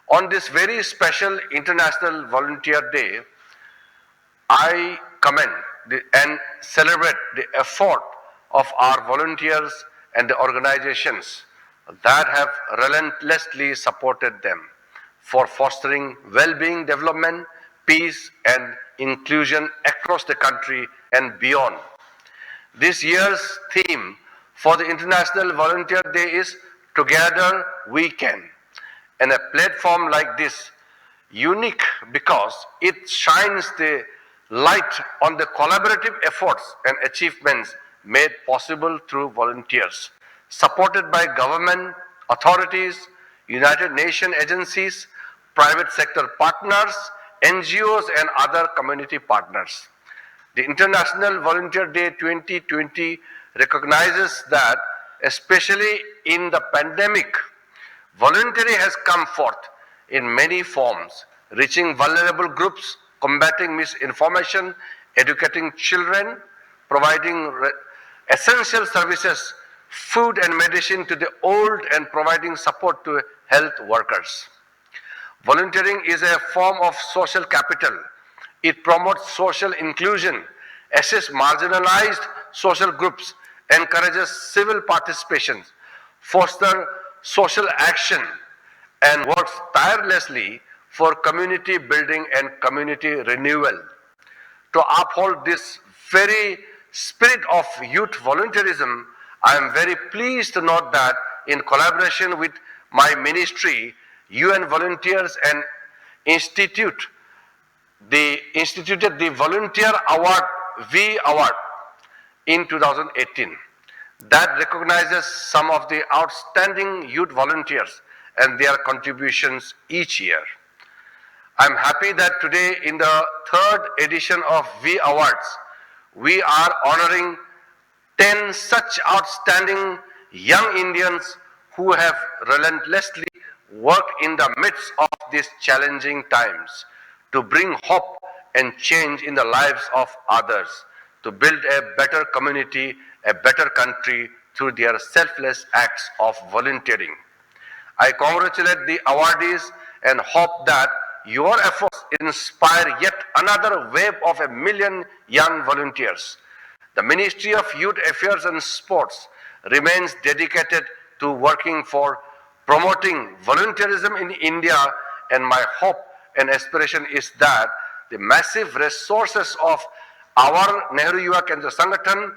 On this very special International Volunteer Day, I commend and celebrate the effort of our volunteers and the organizations that have relentlessly supported them for fostering well-being development, peace, and inclusion across the country and beyond. This year's theme for the International Volunteer Day is Together We Can. And a platform like this, unique because it shines the light on the collaborative efforts and achievements made possible through volunteers, supported by government, authorities, United Nations agencies, private sector partners, NGOs and other community partners. The International Volunteer Day 2020 recognizes that, especially in the pandemic, volunteering has come forth in many forms, reaching vulnerable groups, combating misinformation, educating children, providing essential services, food and medicine to the old, and providing support to health workers. Volunteering is a form of social capital. It promotes social inclusion, assists marginalized social groups, encourages civil participation, fosters social action, and works tirelessly for community building and community renewal. To uphold this very spirit of youth volunteerism, I am very pleased to note that in collaboration with my ministry, UN Volunteers and instituted the Volunteer Award, VAward, in 2018. That recognizes some of the outstanding youth volunteers and their contributions each year. I'm happy that today in the third edition of VAwards, we are honoring 10 such outstanding young Indians who have relentlessly worked in the midst of these challenging times to bring hope and change in the lives of others, to build a better community, a better country through their selfless acts of volunteering. I congratulate the awardees and hope that your efforts inspire yet another wave of 1,000,000 young volunteers. The Ministry of Youth Affairs and Sports remains dedicated to working for promoting volunteerism in India, and my hope and aspiration is that the massive resources of our Nehru Yuva Kendra Sangathan,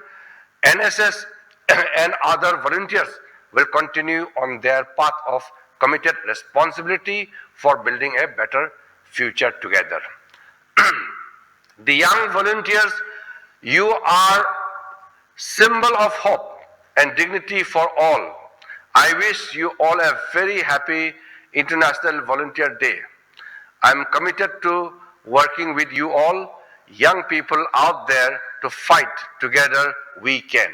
NSS and other volunteers will continue on their path of committed responsibility for building a better future together. The young volunteers, you are symbol of hope and dignity for all. I wish you all a very happy International Volunteer Day. I am committed to working with you all, young people out there, to fight together we can.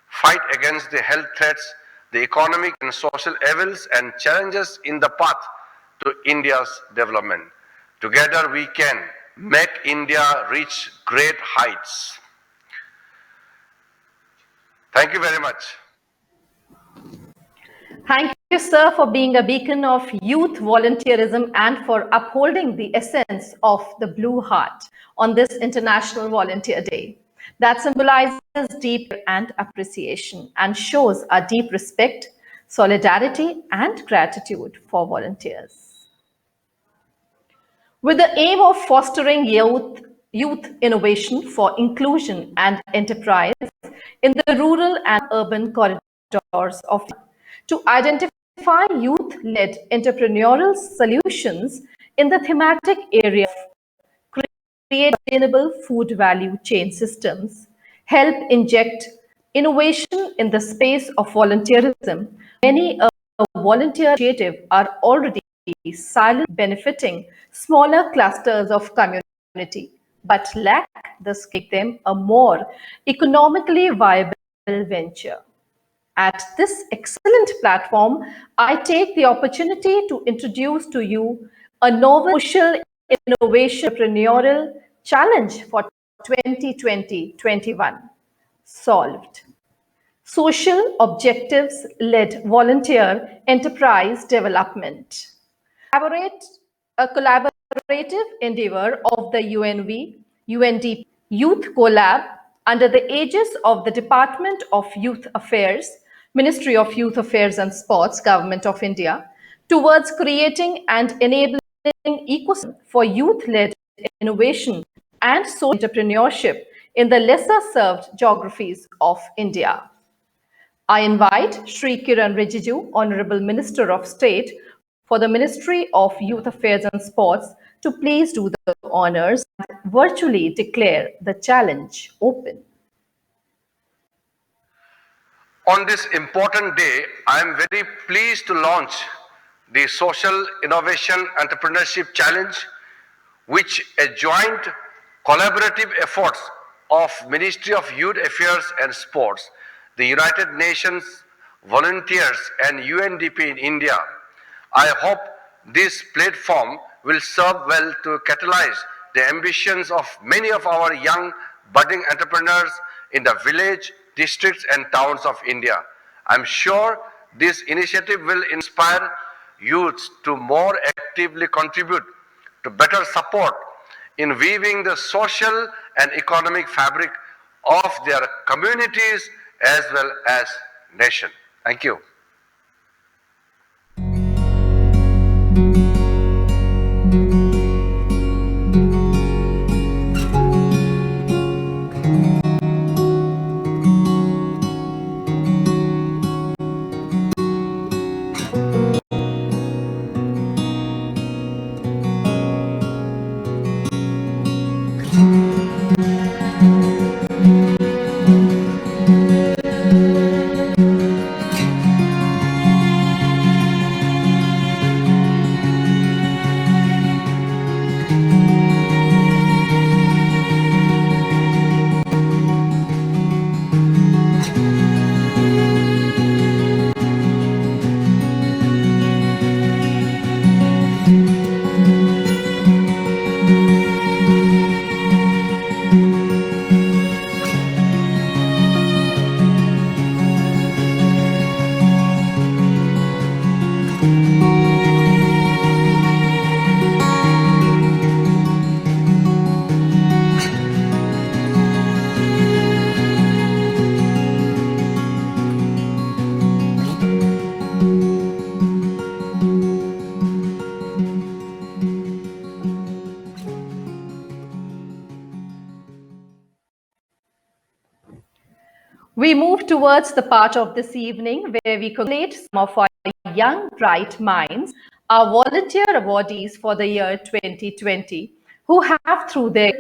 Fight against the health threats, the economic and social evils and challenges in the path to India's development. Together we can make India reach great heights. Thank you very much. Thank you, sir, for being a beacon of youth volunteerism and for upholding the essence of the Blue Heart on this International Volunteer Day. That symbolizes deep and appreciation and shows our deep respect, solidarity, and gratitude for volunteers. With the aim of fostering youth innovation for inclusion and enterprise in the rural and urban corridors of to identify youth-led entrepreneurial solutions in the thematic area of create sustainable food value chain systems, help inject innovation in the space of volunteerism. Many volunteer initiatives are already silently benefiting smaller clusters of community, but lack the scale to make them a more economically viable venture. At this excellent platform, I take the opportunity to introduce to you a novel social innovation entrepreneurial challenge for 2020-21. Solved. Social objectives led volunteer enterprise development. A collaborative endeavor of the UNDP Youth Collab under the aegis of the Department of Youth Affairs, Ministry of Youth Affairs and Sports, Government of India, towards creating and enabling ecosystem for youth-led innovation and social entrepreneurship in the lesser served geographies of India. I invite Shri Kiran Rijiju, Honorable Minister of State for the Ministry of Youth Affairs and Sports, to please do the honors and virtually declare the challenge open. On this important day, I am very pleased to launch the Social Innovation Entrepreneurship Challenge, which a joint collaborative efforts of Ministry of Youth Affairs and Sports, the United Nations volunteers and UNDP in India. I hope this platform will serve well to catalyze the ambitions of many of our young budding entrepreneurs in the village, districts and towns of India. I'm sure this initiative will inspire youths to more actively contribute to better support in weaving the social and economic fabric of their communities as well as nation. Thank you. We move towards the part of this evening where we congratulate some of our young, bright minds, our volunteer awardees for the year 2020, who have, through their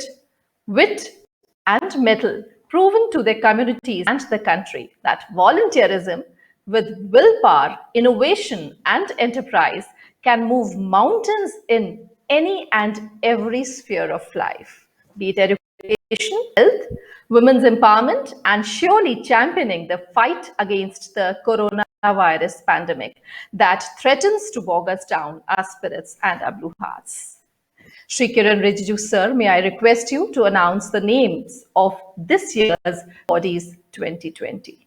wit and mettle, proven to their communities and the country that volunteerism with willpower, innovation, and enterprise can move mountains in any and every sphere of life, be it education, health, women's empowerment, and surely championing the fight against the coronavirus pandemic that threatens to bog us down our spirits and our blue hearts. Shri Kiran Rijiju sir, may I request you to announce the names of this year's awardees 2020.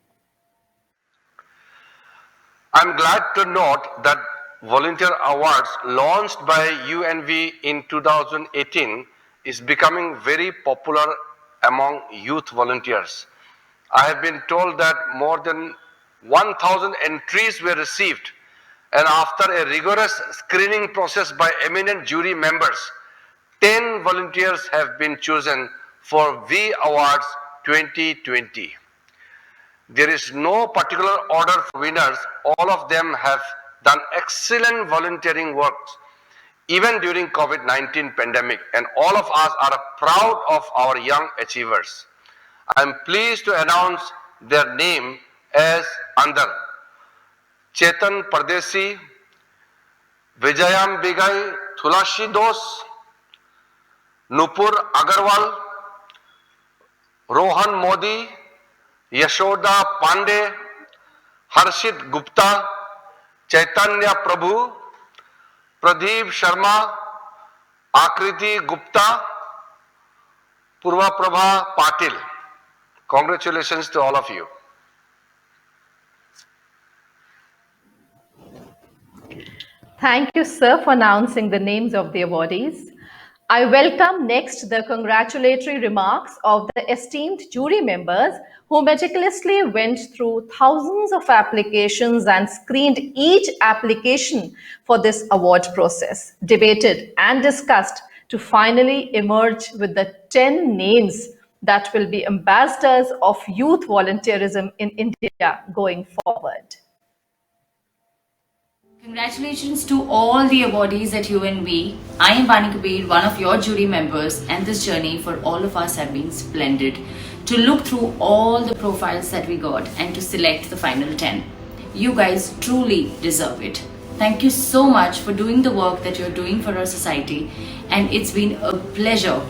I'm glad to note that Volunteer Awards launched by UNV in 2018 is becoming very popular among youth volunteers. I have been told that more than 1,000 entries were received, and after a rigorous screening process by eminent jury members, 10 volunteers have been chosen for VAwards 2020. There is no particular order for winners. All of them have done excellent volunteering work, even during COVID-19 pandemic, and all of us are proud of our young achievers. I am pleased to announce their name as under Chetan Pardesi, Vijayam Bigai Thulashi Dos, Nupur Agarwal, Rohan Modi, Yashoda Pandey, Harshit Gupta, Chaitanya Prabhu, Pradeep Sharma, Akriti Gupta, Purva Prabha Patil. Congratulations to all of you. Thank you, sir, for announcing the names of the awardees. I welcome next the congratulatory remarks of the esteemed jury members who meticulously went through thousands of applications and screened each application for this award process, debated and discussed to finally emerge with the 10 names that will be ambassadors of youth volunteerism in India going forward. Congratulations to all the awardees at UNV. I am Vani Kabir, one of your jury members, and this journey for all of us have been splendid. To look through all the profiles that we got and to select the final 10. You guys truly deserve it. Thank you so much for doing the work that you're doing for our society, and it's been a pleasure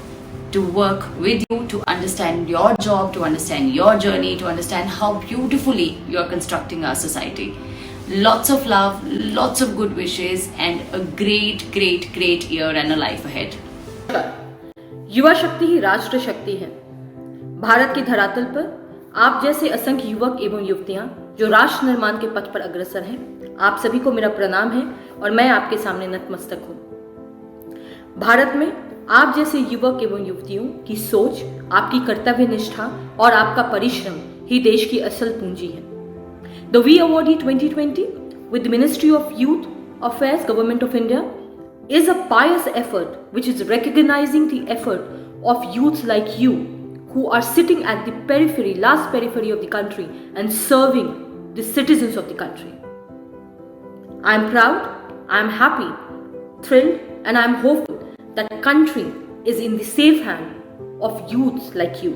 to work with you, to understand your job, to understand your journey, to understand how beautifully you're constructing our society. Lots of love, lots of good wishes, and a great year and a life ahead. युवा शक्ति ही राष्ट्र शक्ति है। भारत की धरातल पर आप जैसे असंख्य युवक एवं युवतियां जो राष्ट्र निर्माण के पथ पर अग्रसर हैं, आप सभी को मेरा प्रणाम है और मैं आपके सामने नतमस्तक हूं। भारत में आप जैसे युवक एवं युवतियों की सोच, आपकी कर्तव्य निष्ठा और आपका परिश्रम ही देश की असल पूंजी है। The VAwards 2020 with the Ministry of Youth Affairs, Government of India is a pious effort which is recognizing the effort of youths like you who are sitting at the periphery, last periphery of the country and serving the citizens of the country. I am proud, I am happy, thrilled, and I am hopeful that the country is in the safe hand of youths like you.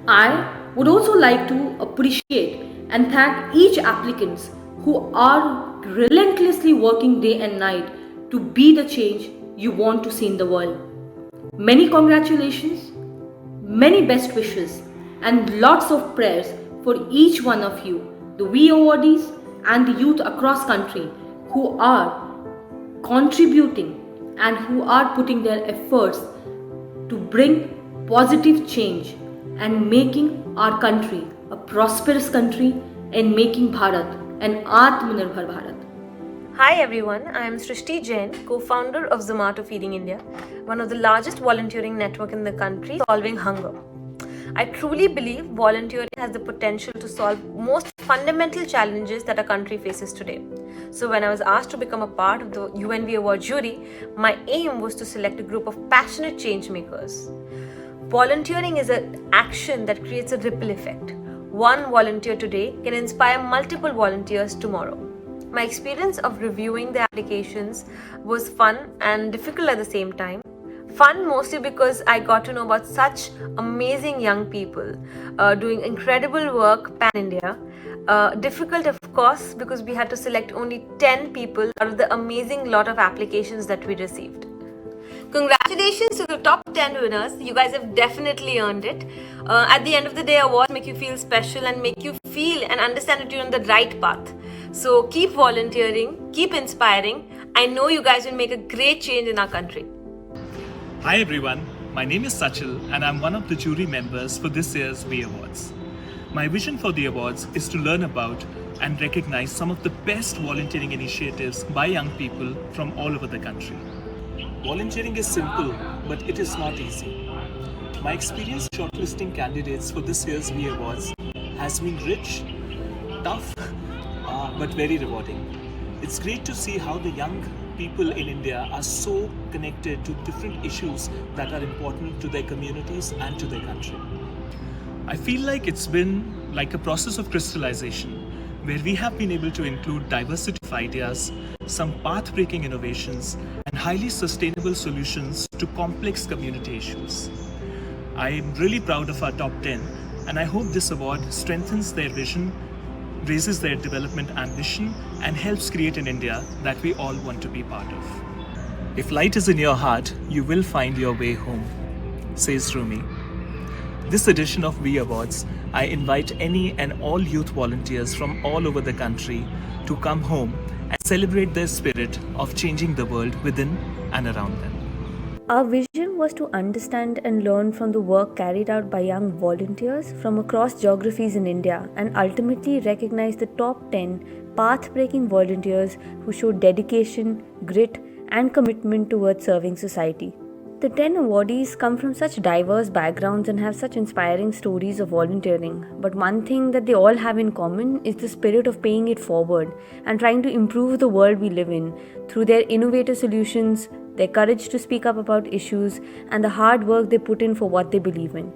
I would also like to appreciate and thank each applicants who are relentlessly working day and night to be the change you want to see in the world. Many congratulations, many best wishes, and lots of prayers for each one of you, the VAwards and the youth across country who are contributing and who are putting their efforts to bring positive change and making our country a prosperous country and making Bharat an Atmanirbhar Bharat. Hi everyone, I am Srishti Jain, co-founder of Zomato Feeding India, one of the largest volunteering network in the country solving hunger. I truly believe volunteering has the potential to solve most fundamental challenges that our country faces today. So when I was asked to become a part of the UNV Award jury, my aim was to select a group of passionate change makers. Volunteering is an action that creates a ripple effect. One volunteer today can inspire multiple volunteers tomorrow. My experience of reviewing the applications was fun and difficult at the same time. Fun mostly because I got to know about such amazing young people doing incredible work pan-India. Difficult of course because we had to select only 10 people out of the amazing lot of applications that we received. Congratulations to the top 10 winners. You guys have definitely earned it. At the end of the day, awards make you feel special and make you feel and understand that you're on the right path. So keep volunteering, keep inspiring. I know you guys will make a great change in our country. Hi everyone, my name is Sachil and I'm one of the jury members for this year's VAwards. My vision for the awards is to learn about and recognize some of the best volunteering initiatives by young people from all over the country. Volunteering is simple, but it is not easy. My experience shortlisting candidates for this year's VAwards has been rich, tough, but very rewarding. It's great to see how the young people in India are so connected to different issues that are important to their communities and to their country. I feel like it's been like a process of crystallization where we have been able to include diversity of ideas, some path-breaking innovations, and highly sustainable solutions to complex community issues. I am really proud of our top 10, and I hope this award strengthens their vision, raises their development ambition, and helps create an India that we all want to be part of. If light is in your heart, you will find your way home, says Rumi. This edition of VAwards, I invite any and all youth volunteers from all over the country to come home and celebrate their spirit of changing the world within and around them. Our vision was to understand and learn from the work carried out by young volunteers from across geographies in India and ultimately recognize the top 10 path-breaking volunteers who showed dedication, grit, and commitment towards serving society. The 10 awardees come from such diverse backgrounds and have such inspiring stories of volunteering, but one thing that they all have in common is the spirit of paying it forward and trying to improve the world we live in through their innovative solutions, their courage to speak up about issues, and the hard work they put in for what they believe in.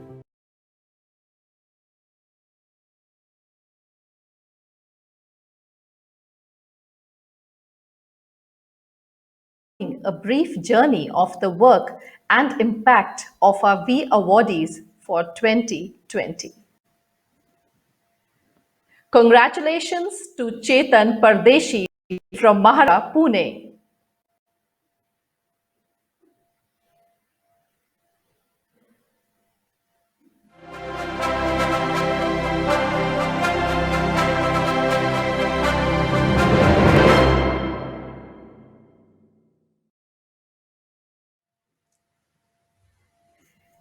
A brief journey of the work and impact of our VAwards for 2020. Congratulations to Chetan Pardeshi from Maharashtra, Pune.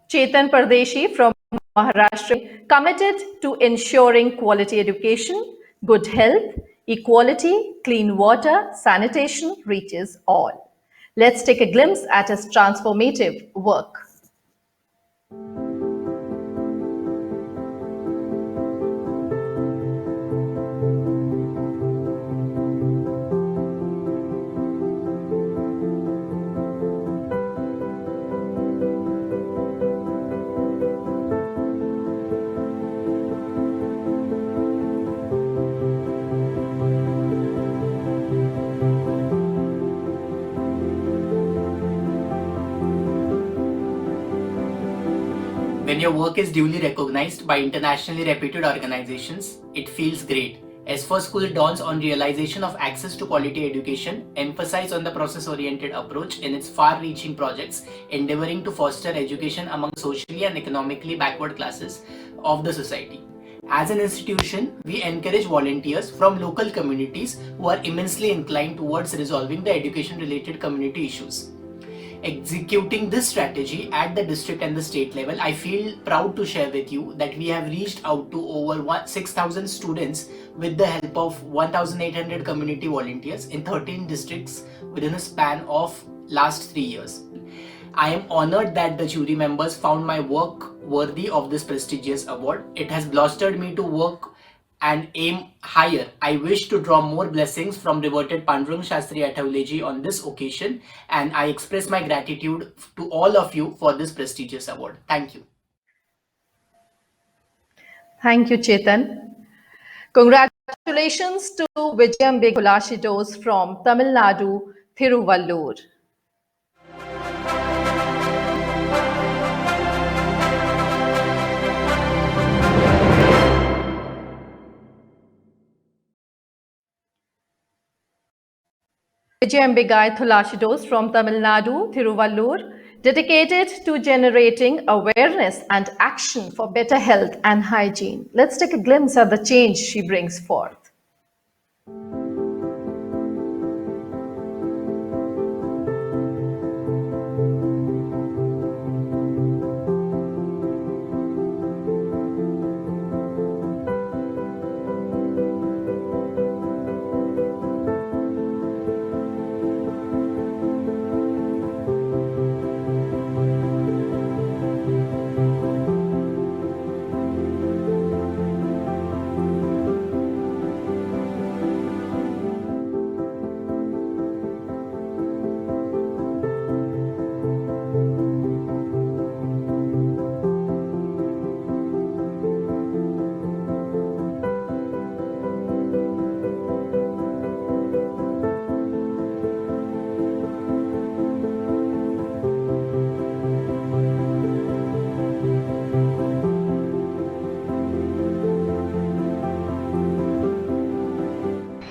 Chetan Pardeshi from Maharashtra, committed to ensuring quality education, good health, equality, clean water, sanitation reaches all. Let's take a glimpse at his transformative work. When your work is duly recognized by internationally reputed organizations, it feels great. As First School dawns on realization of access to quality education, emphasize on the process-oriented approach in its far-reaching projects, endeavoring to foster education among socially and economically backward classes of the society. As an institution, we encourage volunteers from local communities who are immensely inclined towards resolving the education-related community issues. Executing this strategy at the district and the state level, I feel proud to share with you that we have reached out to over 6,000 students with the help of 1,800 community volunteers in 13 districts within a span of last 3 years. I am honored that the jury members found my work worthy of this prestigious award. It has blustered me to work and aim higher. I wish to draw more blessings from reverted Pandurang Shastri Athawaleji on this occasion, and I express my gratitude to all of you for this prestigious award. Thank you. Thank you, Chetan. Congratulations to Vijayambe Kulashidos from Tamil Nadu, Thiruvallur. Vijayambigai Thulashidos from Tamil Nadu, Thiruvallur, dedicated to generating awareness and action for better health and hygiene. Let's take a glimpse at the change she brings forth.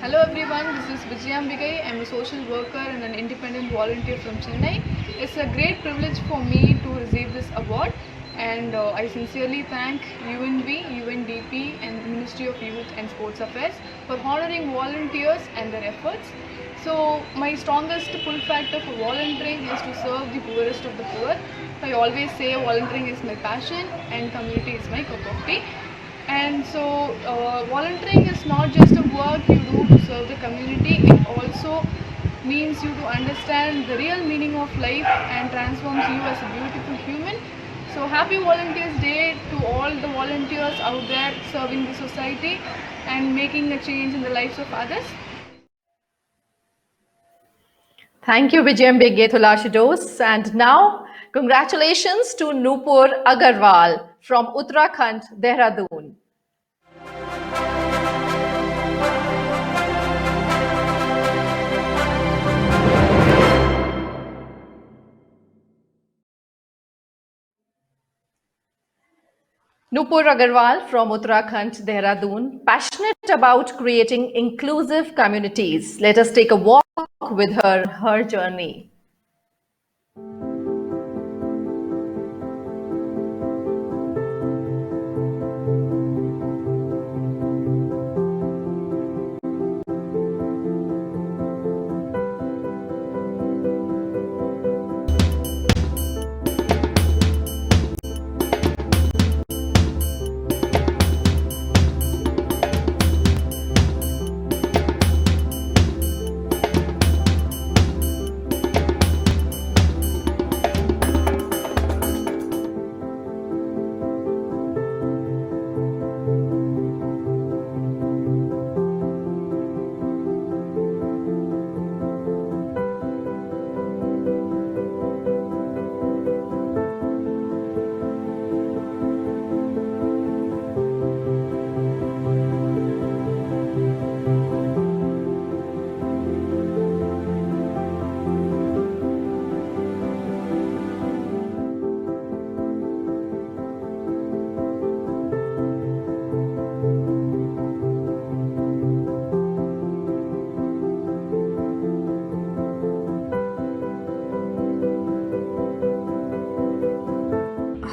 Hello everyone, this is Vijayambigai. I'm a social worker and an independent volunteer from Chennai. It's a great privilege for me to receive this award, and I sincerely thank UNV, UNDP and Ministry of Youth and Sports Affairs for honoring volunteers and their efforts. So my strongest pull factor for volunteering is to serve the poorest of the poor. I always say volunteering is my passion and community is my cup of tea. And so volunteering is not just a work you do to serve the community, it also means you to understand the real meaning of life and transforms you as a beautiful human. So happy Volunteers Day to all the volunteers out there serving the society and making a change in the lives of others. Thank you, Vijayambigai Thulashidos. And now, congratulations to Nupur Agarwal from Uttarakhand, Dehradun. Nupur Agarwal from Uttarakhand, Dehradun, passionate about creating inclusive communities. Let us take a walk with her journey.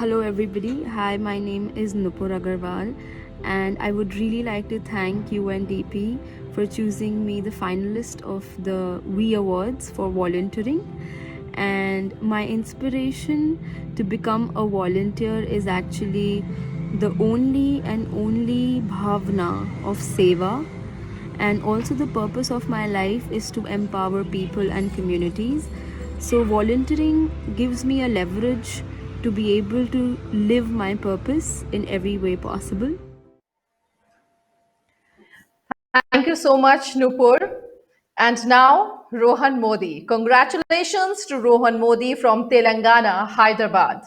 Hello everybody. Hi, my name is Nupur Agarwal and I would really like to thank UNDP for choosing me the finalist of the VAwards for volunteering. And my inspiration to become a volunteer is actually the only bhavna of seva, and also the purpose of my life is to empower people and communities. So volunteering gives me a leverage to be able to live my purpose in every way possible. Thank you so much, Nupur. And now, Rohan Modi. Congratulations to Rohan Modi from Telangana, Hyderabad.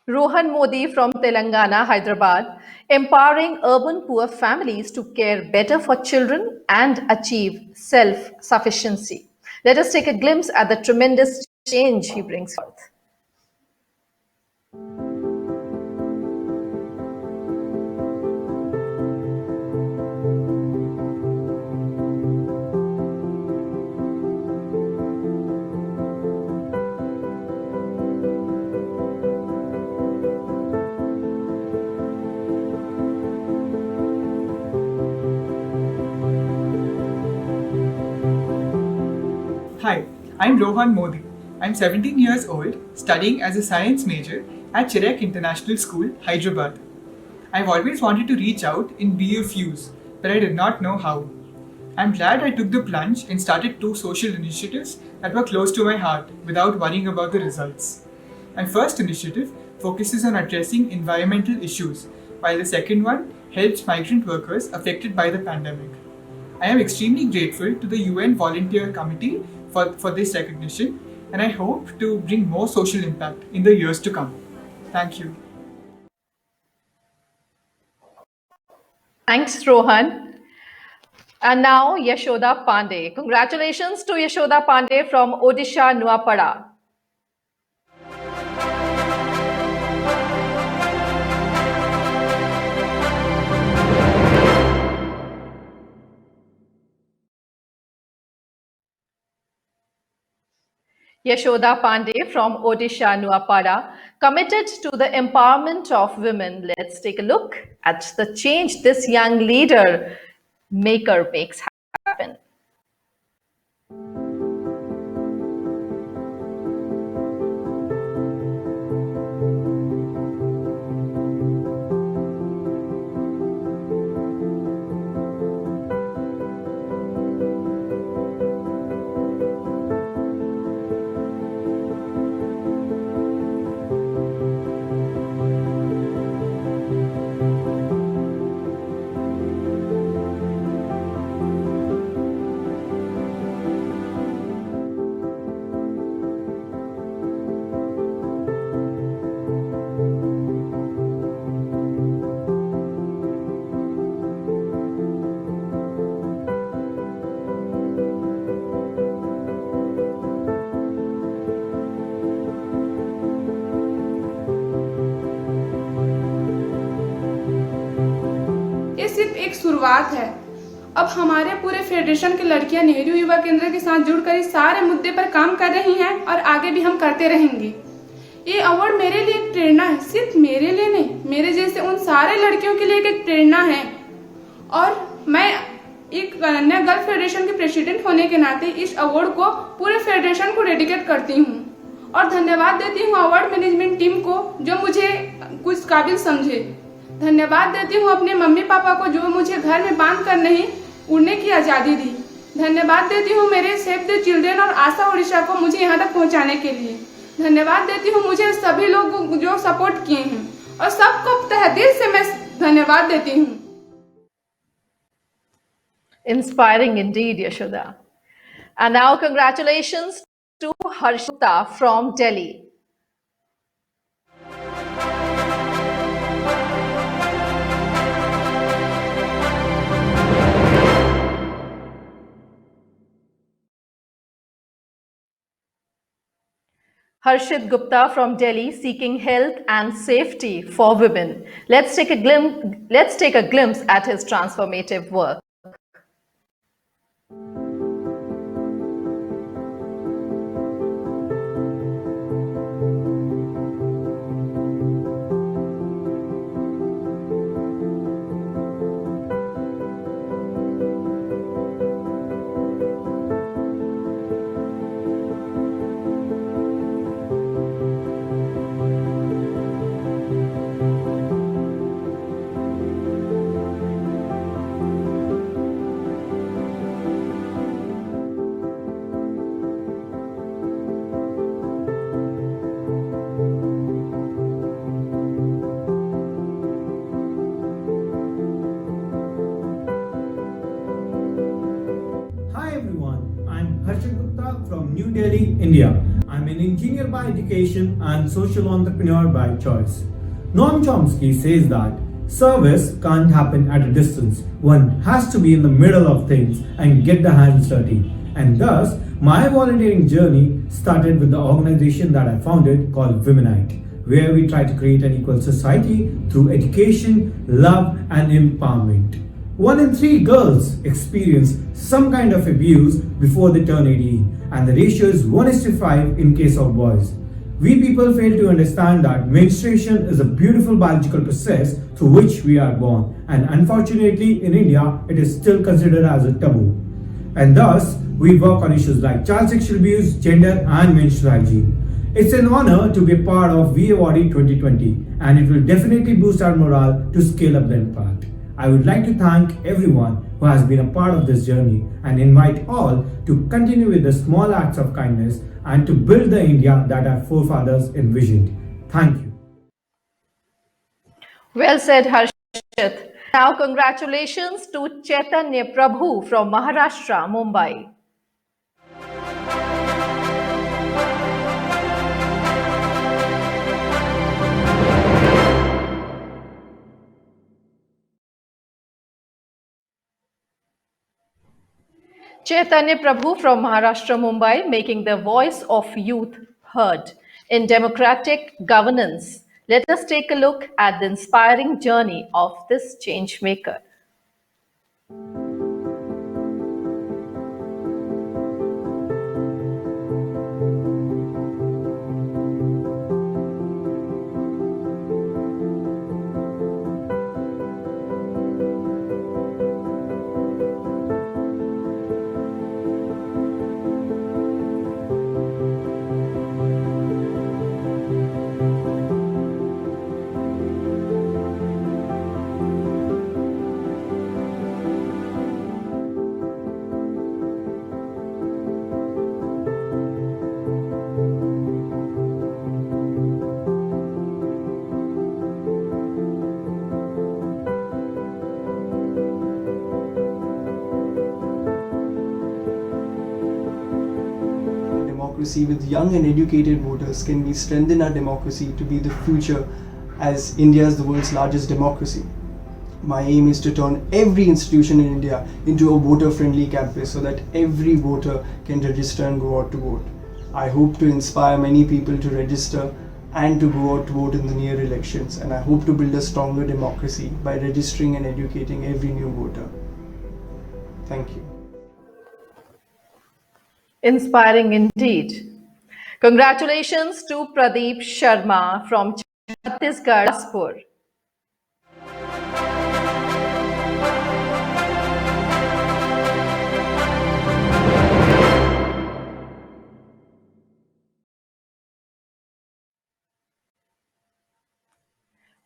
Rohan Modi from Telangana, Hyderabad, empowering urban poor families to care better for children and achieve self-sufficiency. Let us take a glimpse at the tremendous change he brings forth. Hi, I'm Rohan Modi. I'm 17 years old, studying as a science major at Chirek International School, Hyderabad. I've always wanted to reach out and be of use, but I did not know how. I'm glad I took the plunge and started 2 social initiatives that were close to my heart without worrying about the results. My first initiative focuses on addressing environmental issues, while the second one helps migrant workers affected by the pandemic. I am extremely grateful to the UN Volunteer Committee for this recognition, and I hope to bring more social impact in the years to come. Thank you. Thanks, Rohan. And now, Yashoda Pandey. Congratulations to Yashoda Pandey from Odisha, Nuapada. Yashoda Pandey from Odisha, Nuapada, committed to the empowerment of women. Let's take a look at the change this young leader maker makes happen. एक शुरुआत है। अब हमारे पूरे federation की लड़कियां नेहरू युवा केंद्र के साथ जुड़कर इस सारे मुद्दे पर काम कर रही हैं और आगे भी हम करते रहेंगे। ये अवार्ड मेरे लिए एक प्रेरणा है, सिर्फ मेरे लिए नहीं, मेरे जैसे उन सारे लड़कियों के लिए एक प्रेरणा है। और मैं एक कन्या गर्ल फेडरेशन के प्रेसिडेंट होने के नाते इस अवार्ड को पूरे फेडरेशन को डेडिकेट करती हूँ और धन्यवाद देती हूँ अवार्ड मैनेजमेंट टीम को जो मुझे कुछ काबिल समझे। धन्यवाद देती हूँ अपने मम्मी पापा को जो मुझे घर में बांध कर नहीं उड़ने की आज़ादी दी। धन्यवाद देती हूँ मेरे सेव द चिल्ड्रेन और आशा उड़ीसा को मुझे यहाँ तक पहुँचाने के लिए। धन्यवाद देती हूँ मुझे सभी लोग जो सपोर्ट किए हैं और सबको तहे दिल से मैं धन्यवाद देती हूँ। Inspiring indeed, Yashoda. And now congratulations to Harshita from Delhi. Harshit Gupta from Delhi seeking health and safety for women. Let's take a glimpse at his transformative work. From New Delhi, India. I'm an engineer by education and social entrepreneur by choice. Noam Chomsky says that service can't happen at a distance. One has to be in the middle of things and get the hands dirty. And thus, my volunteering journey started with the organization that I founded called Womenite, where we try to create an equal society through education, love, and empowerment. 1 in 3 girls experience some kind of abuse before they turn 18, and the ratio is 1:5 in case of boys. We people fail to understand that menstruation is a beautiful biological process through which we are born, and unfortunately in India it is still considered as a taboo. And thus, we work on issues like child sexual abuse, gender, and menstrual hygiene. It's an honor to be a part of VAwards 2020, and it will definitely boost our morale to scale up the impact. I would like to thank everyone who has been a part of this journey and invite all to continue with the small acts of kindness and to build the India that our forefathers envisioned. Thank you. Well said, Harshit. Now congratulations to Chaitanya Prabhu from Maharashtra, Mumbai. Chaitanya Prabhu from Maharashtra, Mumbai, making the voice of youth heard in democratic governance. Let us take a look at the inspiring journey of this change maker. With young and educated voters can we strengthen our democracy to be the future as India is the world's largest democracy. My aim is to turn every institution in India into a voter-friendly campus so that every voter can register and go out to vote. I hope to inspire many people to register and to go out to vote in the near elections. And I hope to build a stronger democracy by registering and educating every new voter. Thank you. Inspiring indeed. Congratulations to Pradeep Sharma from Chhattisgarh, Bilaspur.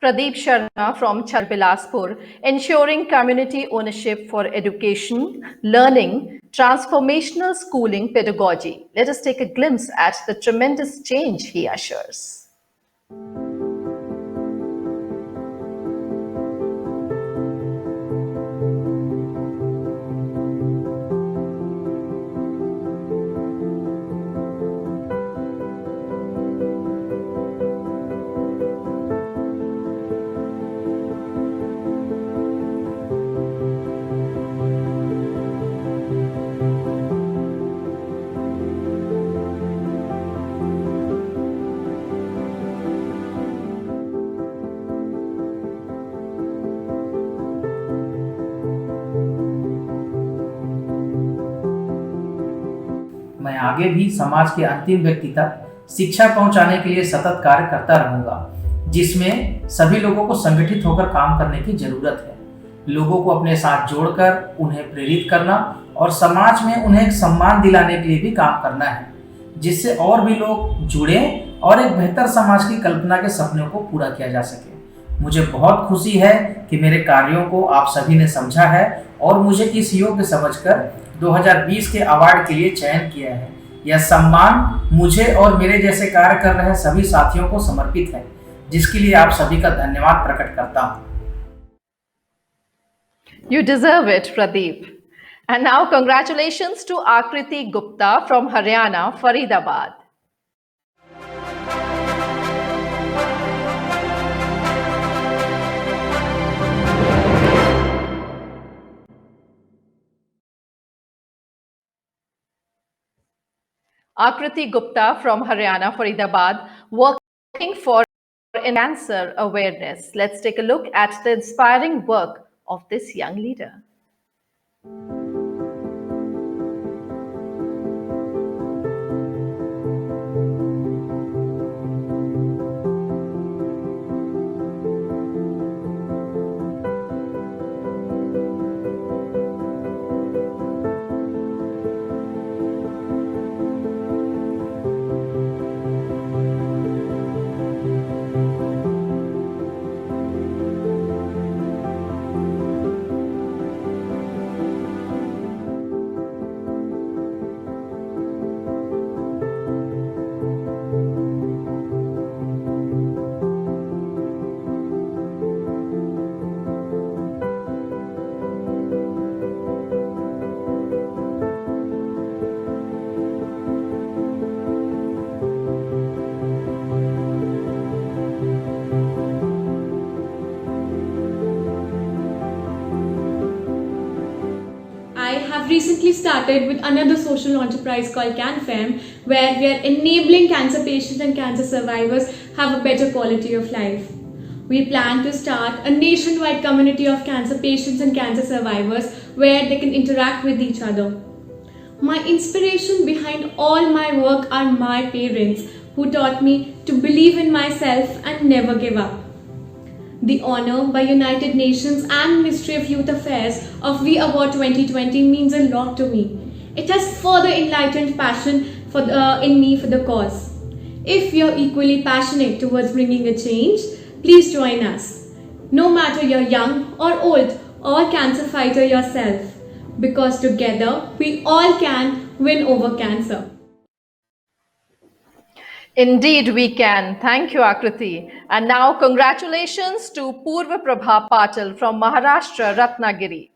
Pradeep Sharma from Bilaspur, ensuring community ownership for education, learning, transformational schooling pedagogy. Let us take a glimpse at the tremendous change he ushers. मैं आगे भी समाज के अंतिम व्यक्ति तक शिक्षा पहुंचाने के लिए सतत कार्य करता रहूंगा, जिसमें सभी लोगों को संगठित होकर काम करने की जरूरत है। लोगों को अपने साथ जोड़कर उन्हें प्रेरित करना और समाज में उन्हें एक सम्मान दिलाने के लिए भी काम करना है, जिससे और भी लोग जुड़े और एक बेहतर समाज की कल्पना के सपनों को पूरा किया जा सके। मुझे बहुत खुशी है कि मेरे कार्यों को आप सभी ने समझा है और मुझे इस योग्य समझकर 2020 के अवार्ड के लिए चयन किया है। यह सम्मान मुझे और मेरे जैसे कार्य कर रहे सभी साथियों को समर्पित है, जिसके लिए आप सभी का धन्यवाद प्रकट करता हूँ। You deserve it, Pradeep. And now congratulations to Akriti Gupta from Haryana, Faridabad. Akriti Gupta from Haryana, Faridabad, working for cancer awareness. Let's take a look at the inspiring work of this young leader. Recently started with another social enterprise called CanFem, where we are enabling cancer patients and cancer survivors have a better quality of life. We plan to start a nationwide community of cancer patients and cancer survivors where they can interact with each other. My inspiration behind all my work are my parents, who taught me to believe in myself and never give up. The honor by United Nations and Ministry of Youth Affairs of VAwards 2020 means a lot to me. It has further enlightened passion in me for the cause. If you're equally passionate towards bringing a change, please join us. No matter you're young or old or cancer fighter yourself, because together we all can win over cancer. Indeed, we can. Thank you, Akriti. And now, congratulations to Purva Prabha Patil from Maharashtra, Ratnagiri.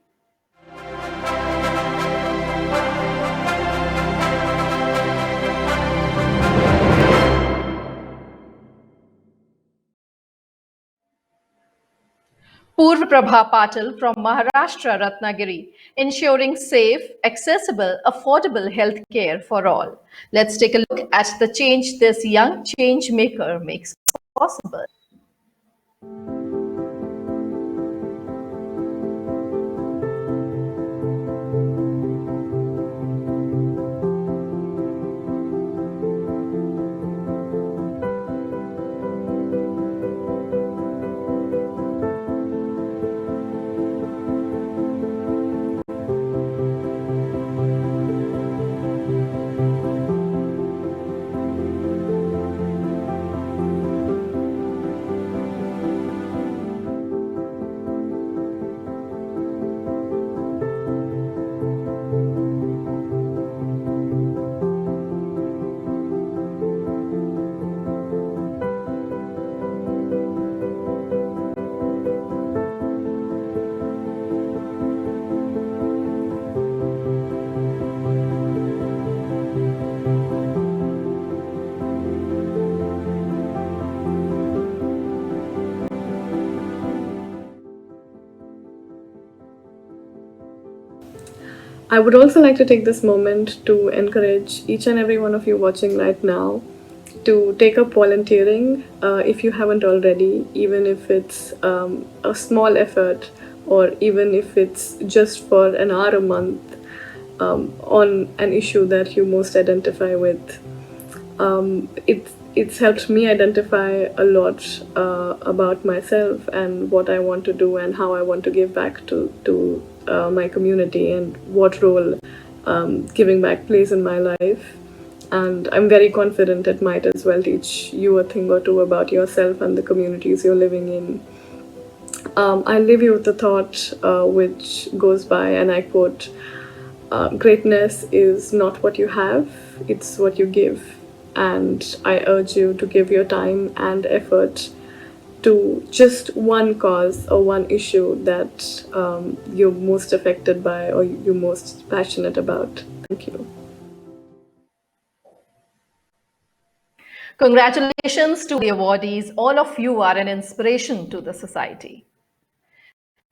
Purva Prabha Patil from Maharashtra, Ratnagiri, ensuring safe, accessible, affordable health care for all. Let's take a look at the change this young change maker makes possible. I would also like to take this moment to encourage each and every one of you watching right now to take up volunteering if you haven't already, even if it's a small effort or even if it's just for an hour a month on an issue that you most identify with. It's helped me identify a lot about myself and what I want to do and how I want to give back to my community and what role giving back plays in my life. And I'm very confident it might as well teach you a thing or two about yourself and the communities you're living in. I'll leave you with a thought which goes by, and I quote, greatness is not what you have, it's what you give. And I urge you to give your time and effort to just one cause or one issue that you're most affected by or you're most passionate about. Thank you. Congratulations to the awardees. All of you are an inspiration to the society.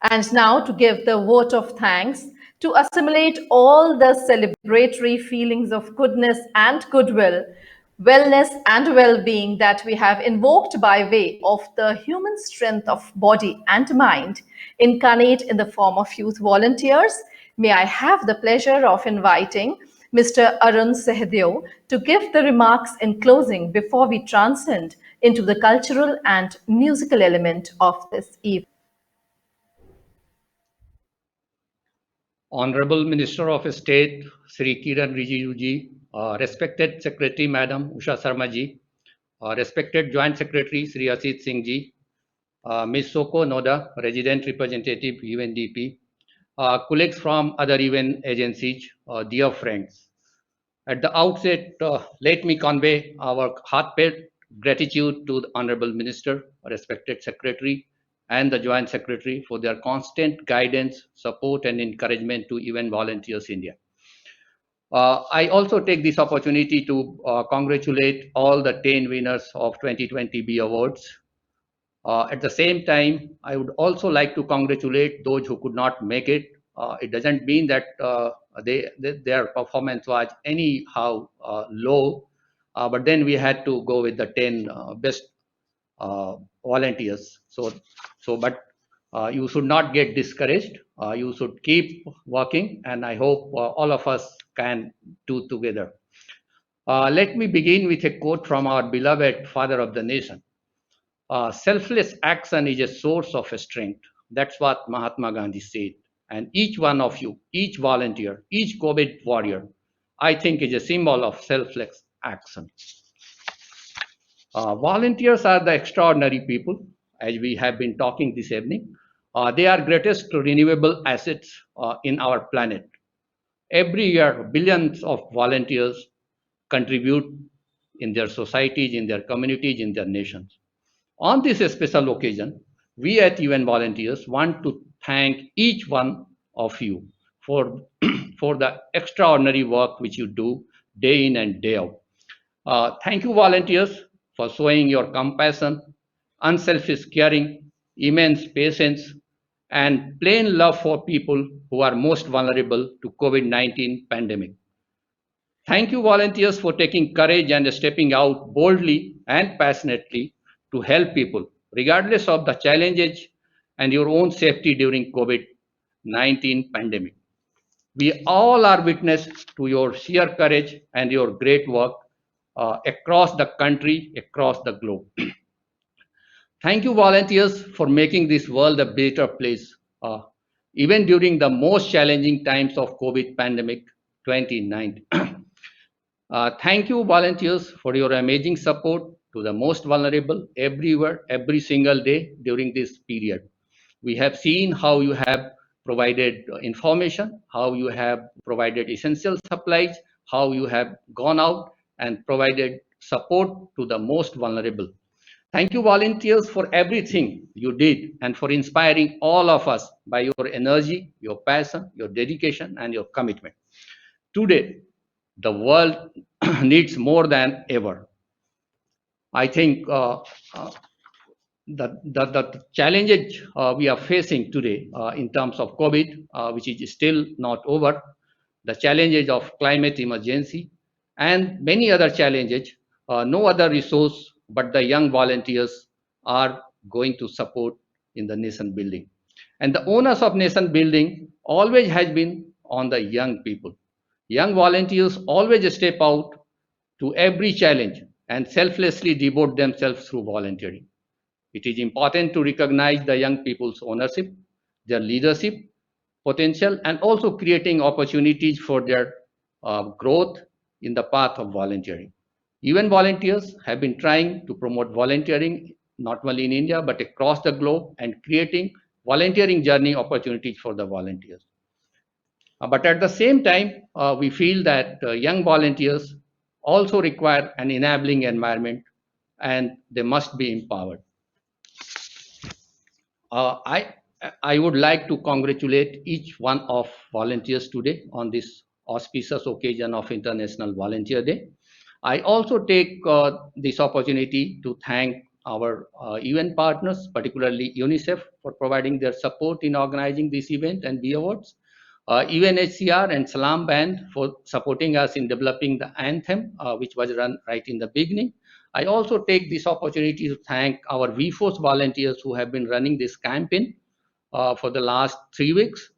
And now to give the vote of thanks, to assimilate all the celebratory feelings of goodness and goodwill, wellness and well-being that we have invoked by way of the human strength of body and mind, incarnate in the form of youth volunteers, may I have the pleasure of inviting Mr. Arun Sehdev to give the remarks in closing before we transcend into the cultural and musical element of this evening. Honorable Minister of State, Sri Kiran Rijiju ji, respected Secretary Madam Usha Sharma ji, respected Joint Secretary Sri Asit Singh ji, Ms. Soko Noda, Resident Representative UNDP, colleagues from other UN agencies, dear friends. At the outset, let me convey our heartfelt gratitude to the Honorable Minister, respected Secretary, and the Joint Secretary for their constant guidance, support, and encouragement to UN Volunteers India. I also take this opportunity to congratulate all the 10 winners of 2020 VAwards. At the same time, I would also like to congratulate those who could not make it. It doesn't mean that their performance was anyhow low, but then we had to go with the 10 best volunteers. But you should not get discouraged. You should keep working, and I hope all of us can do together. Let me begin with a quote from our beloved Father of the Nation. Selfless action is a source of strength. That's what Mahatma Gandhi said. And each one of you, each volunteer, each COVID warrior, I think is a symbol of selfless action. Volunteers are the extraordinary people, as we have been talking this evening. They are greatest renewable assets in our planet. Every year, billions of volunteers contribute in their societies, in their communities, in their nations. On this special occasion, we at UN Volunteers want to thank each one of you for, for the extraordinary work which you do day in and day out. Thank you, volunteers, for showing your compassion, unselfish caring, immense patience, and plain love for people who are most vulnerable to COVID-19 pandemic. Thank you, volunteers, for taking courage and stepping out boldly and passionately to help people, regardless of the challenges and your own safety during COVID-19 pandemic. We all are witness to your sheer courage and your great work across the country, across the globe. Thank you, volunteers, for making this world a better place, even during the most challenging times of COVID pandemic 2019. Thank you, volunteers, for your amazing support to the most vulnerable everywhere, every single day during this period. We have seen how you have provided information, how you have provided essential supplies, how you have gone out and provided support to the most vulnerable. Thank you, volunteers, for everything you did and for inspiring all of us by your energy, your passion, your dedication, and your commitment. Today, the world needs more than ever. I think the challenges we are facing today in terms of COVID, which is still not over, the challenges of climate emergency, and many other challenges, no other resource but the young volunteers are going to support in the nation building. And the onus of nation building always has been on the young people. Young volunteers always step out to every challenge and selflessly devote themselves through volunteering. It is important to recognize the young people's ownership, their leadership potential, and also creating opportunities for their growth in the path of volunteering. Even volunteers have been trying to promote volunteering not only in India but across the globe and creating volunteering journey opportunities for the volunteers. But at the same time, we feel that young volunteers also require an enabling environment and they must be empowered. I would like to congratulate each one of volunteers today on this auspicious occasion of International Volunteer Day. I also take this opportunity to thank our event partners, particularly UNICEF, for providing their support in organizing this event and VAwards, UNHCR and Salam Band for supporting us in developing the anthem, which was run right in the beginning. I also take this opportunity to thank our VForce volunteers who have been running this campaign for the last 3 weeks,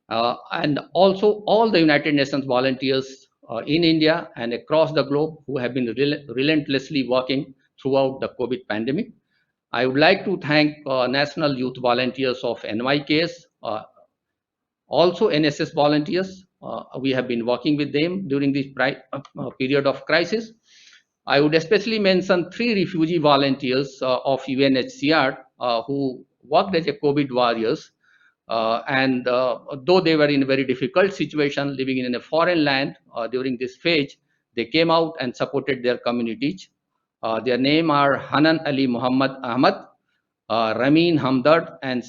and also all the United Nations volunteers in India and across the globe who have been relentlessly working throughout the COVID pandemic. I would like to thank National Youth Volunteers of NYKS, also NSS volunteers. We have been working with them during this period of crisis. I would especially mention 3 refugee volunteers of UNHCR who worked as a COVID warriors. And though they were in a very difficult situation living in a foreign land during this phase, they came out and supported their communities. Their name are Hanan Ali Muhammad Ahmad, Ramin Hamdard, and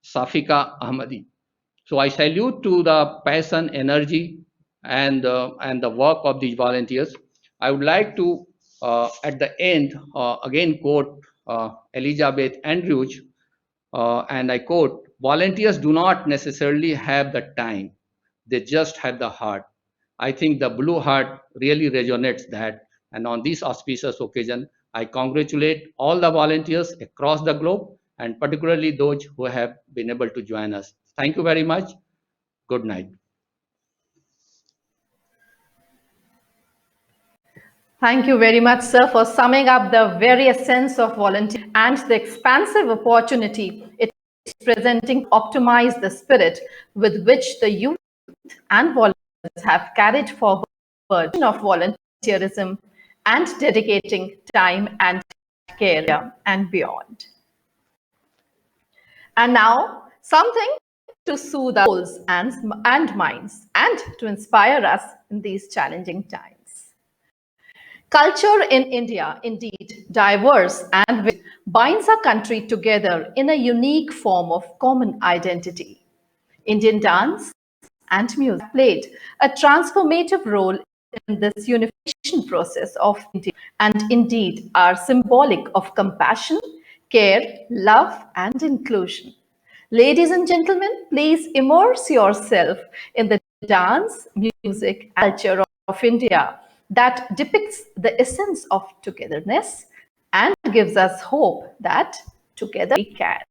Safika Ahmadi. So I salute to the passion, energy, and the work of these volunteers. I would like to, at the end, again quote Elizabeth Andrews, and I quote, "Volunteers do not necessarily have the time, they just have the heart." I think the blue heart really resonates that. And on this auspicious occasion, I congratulate all the volunteers across the globe and particularly those who have been able to join us. Thank you very much. Good night. Thank you very much, sir, for summing up the very essence of volunteering and the expansive opportunity it is presenting to optimize the spirit with which the youth and volunteers have carried forward of volunteerism and dedicating time and care and beyond. And now, something to soothe our souls and minds and to inspire us in these challenging times. Culture in India, indeed diverse and binds our country together in a unique form of common identity. Indian dance and music played a transformative role in this unification process of India and indeed are symbolic of compassion, care, love, and inclusion. Ladies and gentlemen, please immerse yourself in the dance, music, and culture of India that depicts the essence of togetherness, and gives us hope that together we can.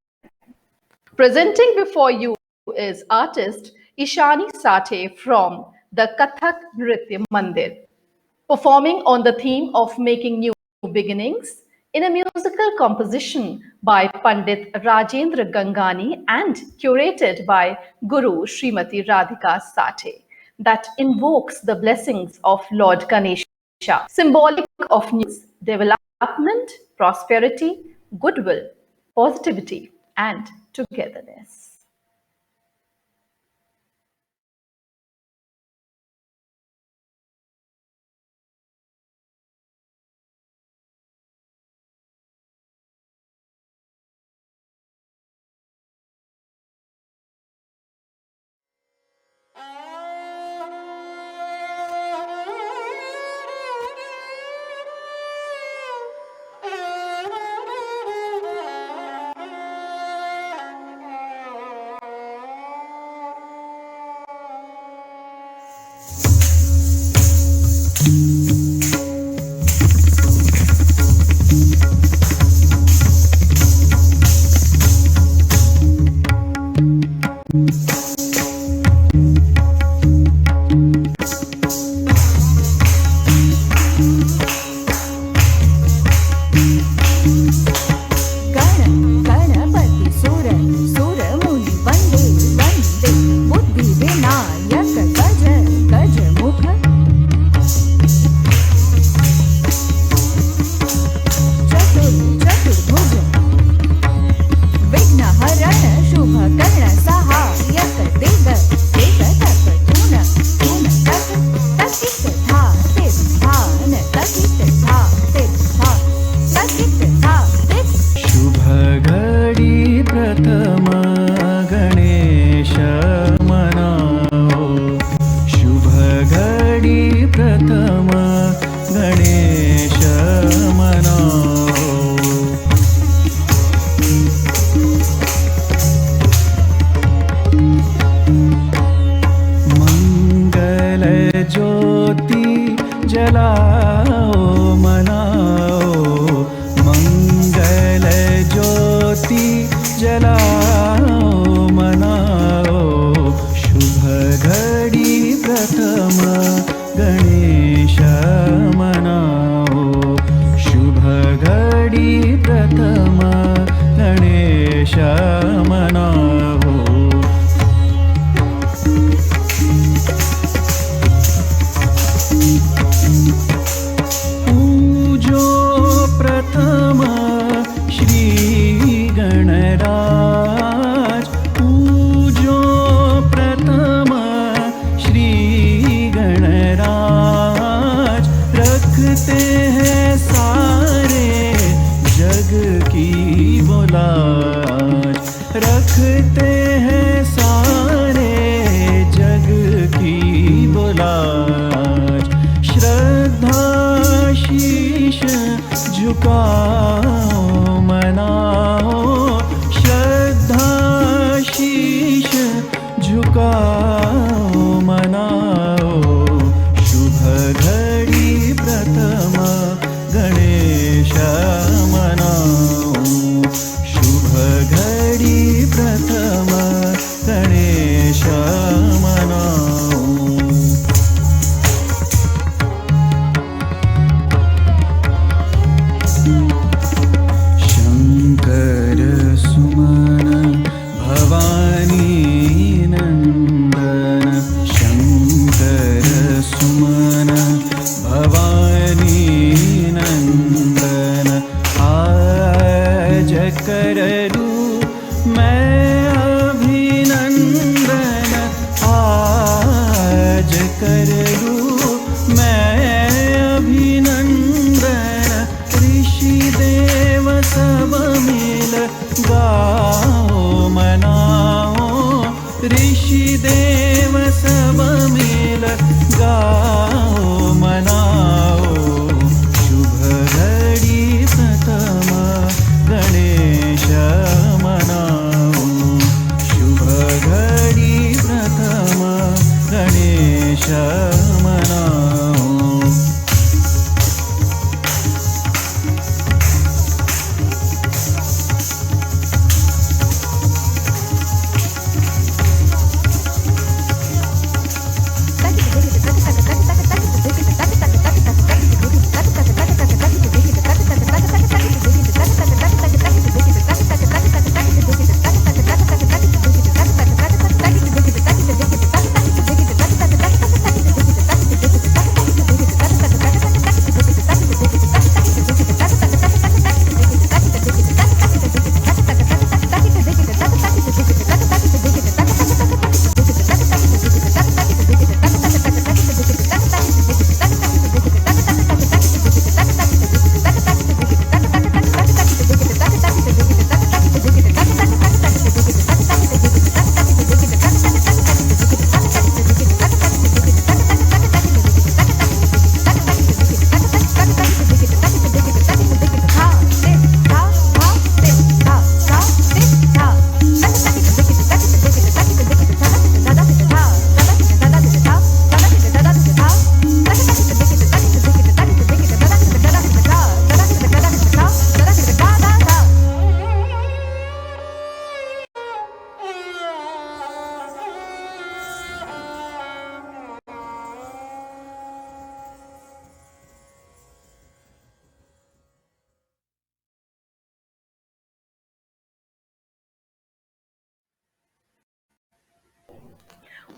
Presenting before you is artist Ishani Sathe from the Kathak Nritya Mandir, performing on the theme of making new beginnings in a musical composition by Pandit Rajendra Gangani and curated by Guru Srimati Radhika Sathe that invokes the blessings of Lord Ganesha, symbolic of news, development, prosperity, goodwill, positivity, and togetherness.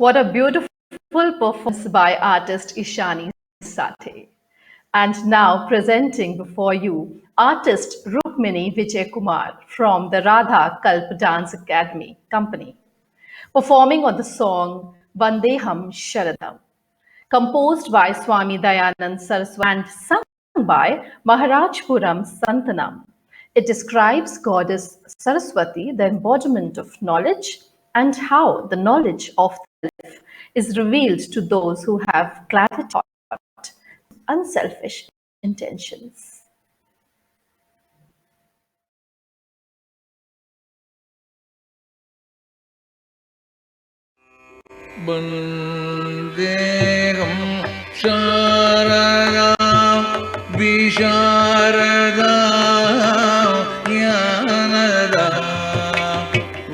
What a beautiful performance by artist Ishani Sathe. And now presenting before you artist Rukmini Vijay Kumar from the Radha Kalp Dance Academy Company, performing on the song Vandeham Sharadam, composed by Swami Dayanand Saraswati and sung by Maharajpuram Santanam. It describes Goddess Saraswati, the embodiment of knowledge, and how the knowledge of the self is revealed to those who have clarity thought, unselfish intentions. वन्देहं Sharda विशारदा Dnyanada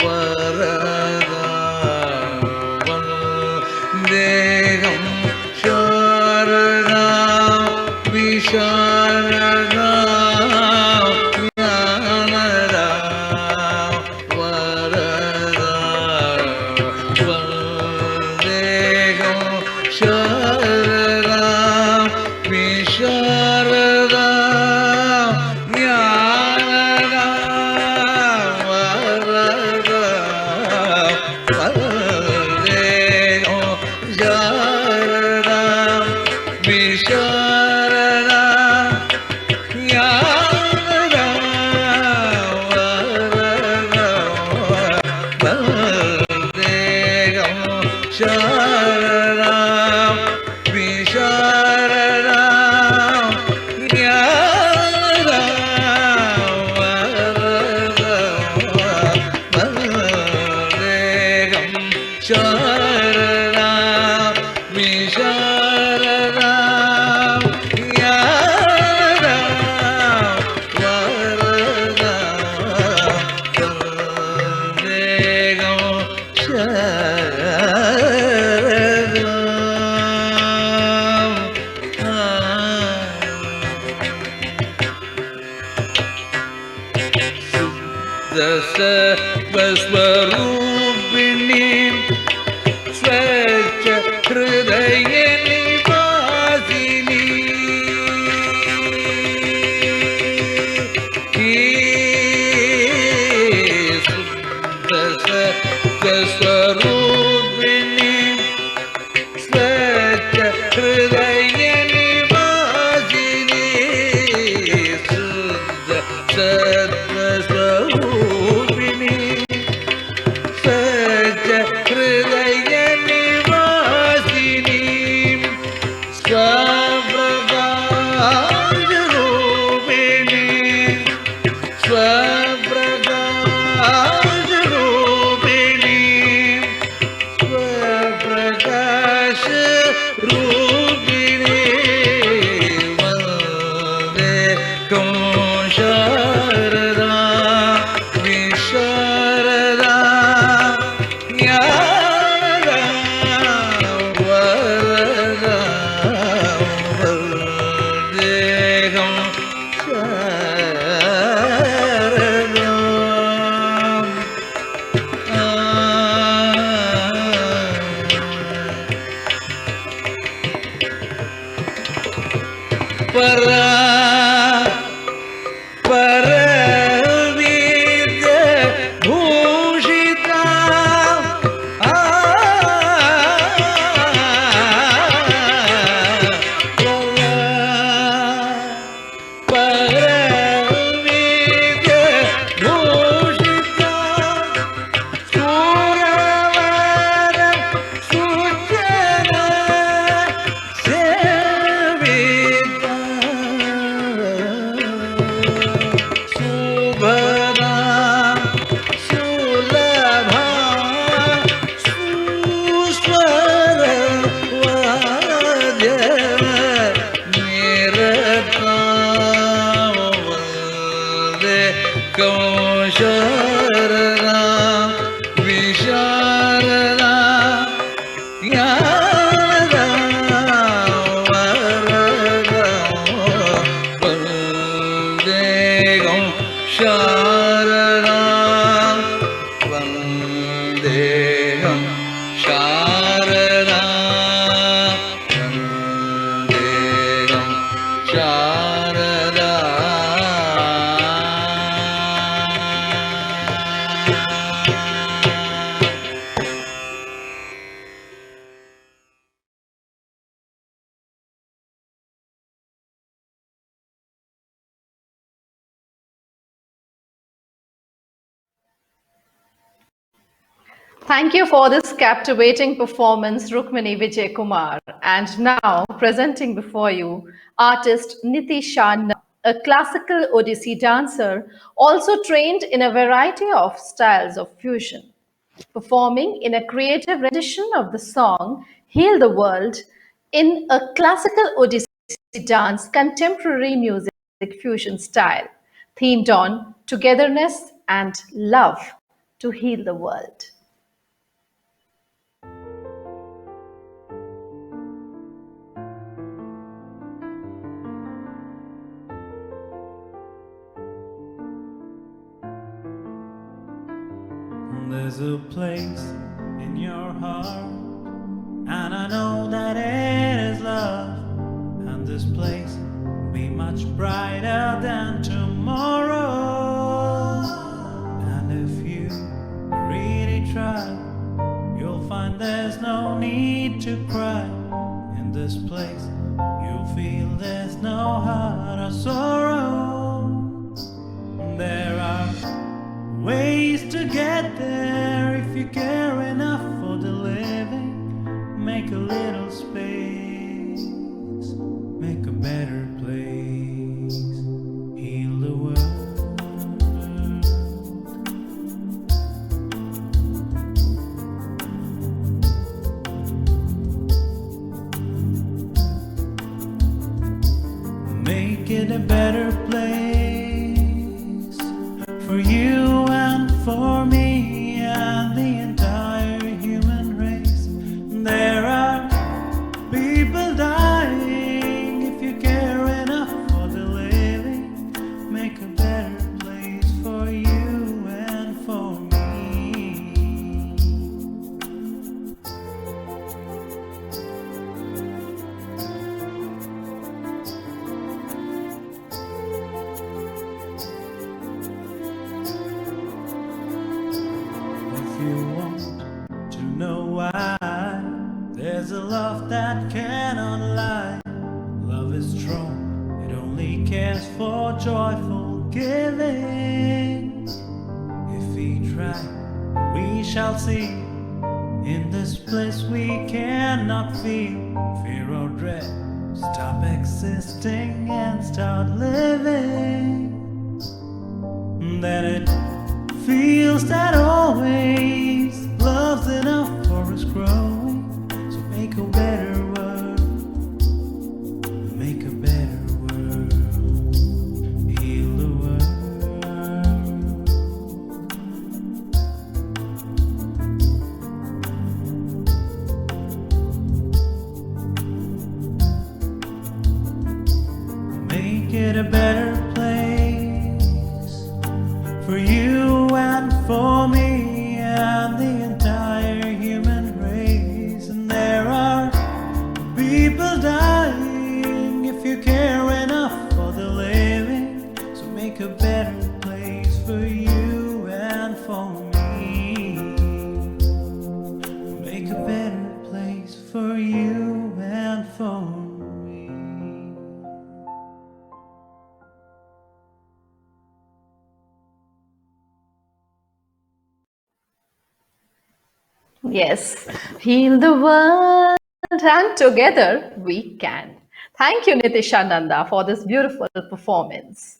वरदा वन्देहं शारदा विशारदा ज्ञानदा वरदा शारदा विशारदा ज्ञानदा वरदा वन्देहो शारदा विशारदा ज्ञानदा वरदा वन्देहो शारदा विशारदा ज्ञानदा वरदा वन्देहं शारदा विशारदा ज्ञानदा वरदा वन्देहं स्वरूपिणी स्वच्छ हृदय निवासिनी स्वरूपिणी स्वच्छ हृदय निवासिनी शुद्ध सत्व स्वरूपिणी स्वच्छ हृदय निवासिनी स्वप्रकाश रूपिणी स्वप्रकाश रूपिणी स्वप्रकाश रूपिणी वन्देहं शारदा विशारदा ज्ञानदा वरदा वन्देहं शारदा परा परवीर्य भूषिता परवीर्य भूषिता सुरवर सुचना सेविता सुभदा सुलभा सुस्वर वाद्य निरता वन्देहं शारदा विशारदा ज्ञानदा वरदा वन्देहं Sharda वन्देहं Sharda Thank you for this captivating performance, Rukmini Vijay Kumar. And now, presenting before you, artist Niti Shanna, a classical Odissi dancer, also trained in a variety of styles of fusion, performing in a creative rendition of the song Heal the World in a classical Odissi dance contemporary music fusion style, themed on togetherness and love to heal the world. There's a place in your heart, and I know that it is love. And this place will be much brighter than tomorrow. And if you really try, you'll find there's no need to cry. In this place, you'll feel there's no heart or sorrow. There are ways to get there if you care enough for the living. Make a little space, make a better place, heal the world. Make it a better place for you and for me and the entire human race. There are people dying. If you care enough for the living, make a better place for you and for me. If you want to know why, there's a love that cannot lie. Love is strong, it only cares for joyful giving. If we try, we shall see. In this place we cannot feel fear or dread. Stop existing and start living. Then it feels that always love's enough for us growing. So make a better world, make a better world, heal the world. Make it a better place for you and for me and the entire human race. And there are people dying. If you care enough for the living, so make a better place for you and for me. Make a better place for you and for me. Yes, heal the world and together we can. Thank you, Nitishananda, for this beautiful performance.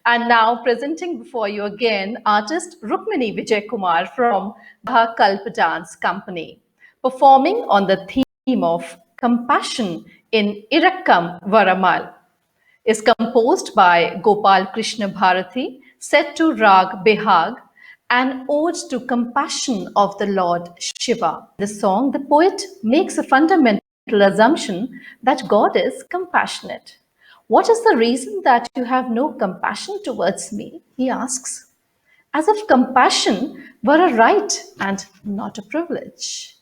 And now presenting before you again, artist Rukmini Vijay Kumar from the Kalp Dance Company, performing on the theme of compassion in Irakkam Varamal. Is composed by Gopal Krishna Bharati, set to Rag Behag, an ode to compassion of the Lord Shiva. In the song, the poet makes a fundamental assumption that God is compassionate. What is the reason that you have no compassion towards me? He asks, as if compassion were a right and not a privilege.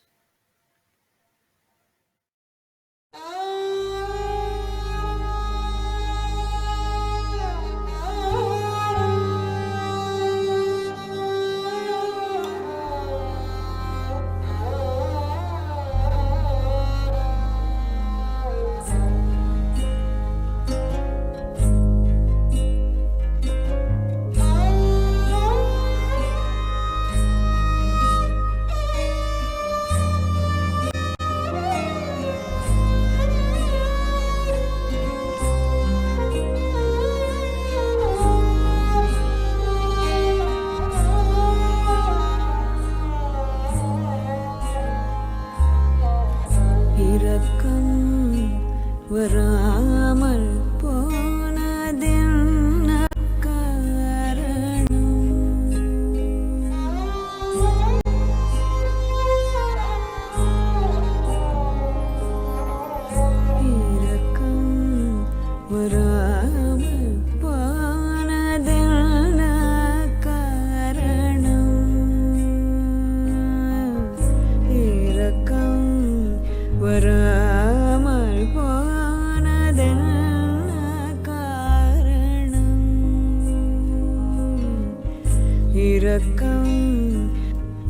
இரக்கம்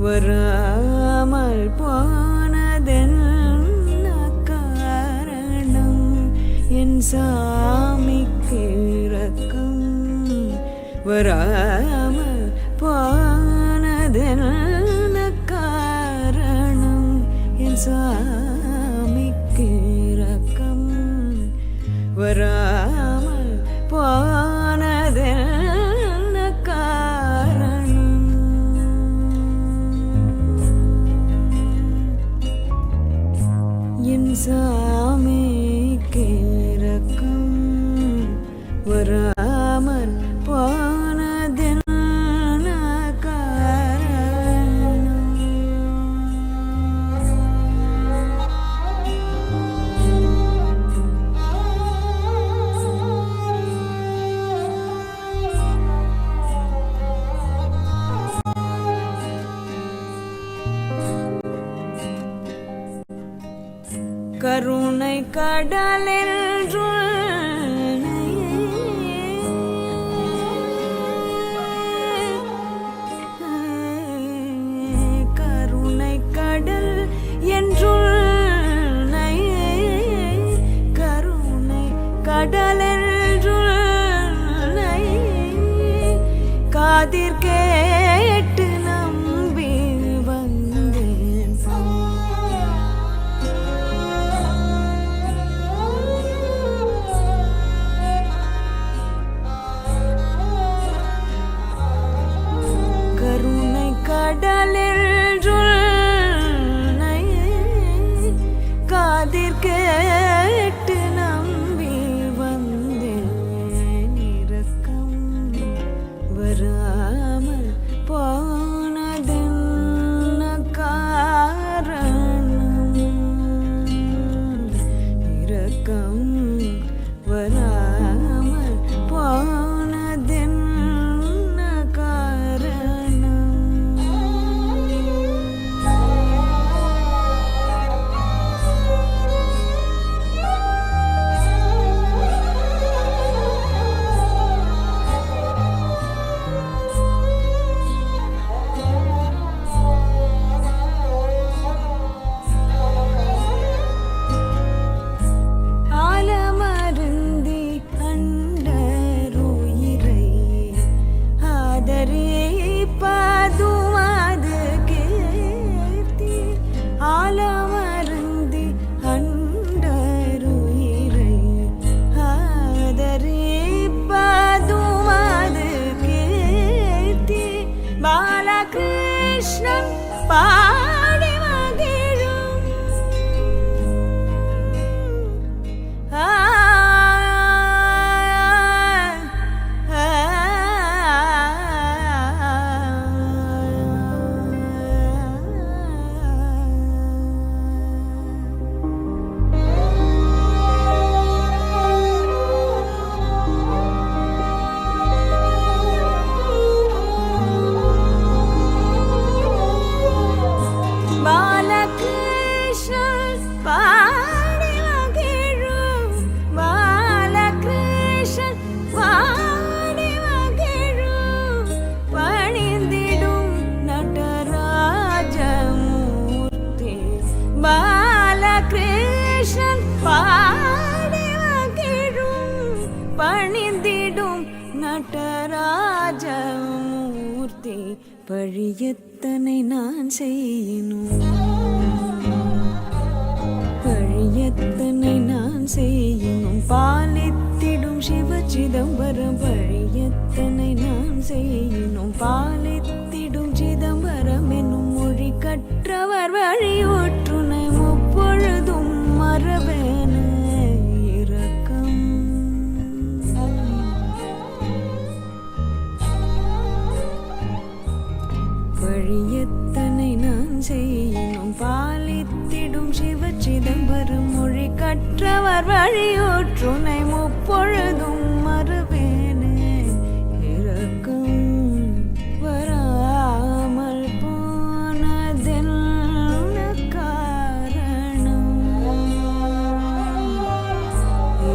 வராமல் போனதென்ன காரணம் என் சாமிக்கு இரக்கம் வராமல் போனதென்ன காரணம் என் சாமிக்கு இரக்கம் வராமல் போனதென்ன காரணம் என் சாமிக்கு இரக்கம் வராமல் போனதென்ன காரணம் கருணை கடலில் கருணை கடல் என்றுள் கருணை கடல் என்றுள் காதிர் கேட்டு நம்பி வந்தேன் கருணை கடலில் காதிர் கேட்டு நம்பி வந்தேன் இரக்கம் வராமல் போனதென்ன காரணம் இரக்கம் வராமல் போனதென்ன காரணம் ஆலமருந்தி அண்டருயிரை ஆதரிப்பதுமது கீர்த்தி ஆலமருந்தி அண்டருயிரை ஆதரிப்பதுமது கீர்த்தி பாலகிருஷ்ணன் பாடி மகிழும் பாலகிருஷ்ணன் பாடி மகிழும் பாலகிருஷ்ணன் பாடி மகிழும் பணிந்திடும் நடராஜமூர்த்தி பாலகிருஷ்ணன் பாடி மகிழும் பணிந்திடும் நடராஜமூர்த்தி பழியத்தனை நான் செய்யணும் பழியத்தனை நான் செய்யணும் பாலித்திடும் சிவ சிதம்பரம் பழியத்தனை நான் செய்யணும் பாலித்திடும் சிதம்பரம் என்னும் மொழி கற்றவர் வழியோற்றுனை முப்பொழுதும் மறவேன இரக்கம் பழியத்தனை நான் செய்யணும் பாலித்திடும் சிவ சிதம்பரம் மொழி கற்றவர் வழியோற்றுனை முப்பொழுதும் மறவேனே இரக்கம் வராமல் போனதென்ன காரணம்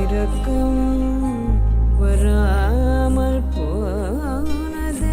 இரக்கம் வராமல் போனதென்ன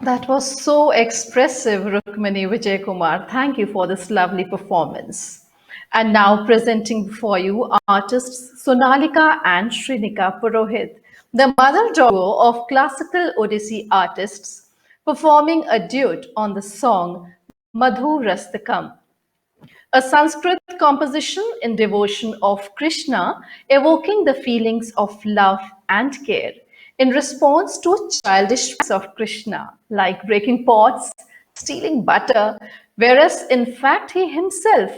That was so expressive, Rukmini Vijay Kumar. Thank you for this lovely performance. And now presenting before you artists Sonalika and Shrinika Purohit, the mother duo of classical Odissi artists, performing a duet on the song Madhu Rastakam, a Sanskrit composition in devotion of Krishna, evoking the feelings of love and care in response to childish acts of Krishna, like breaking pots, stealing butter, whereas in fact he himself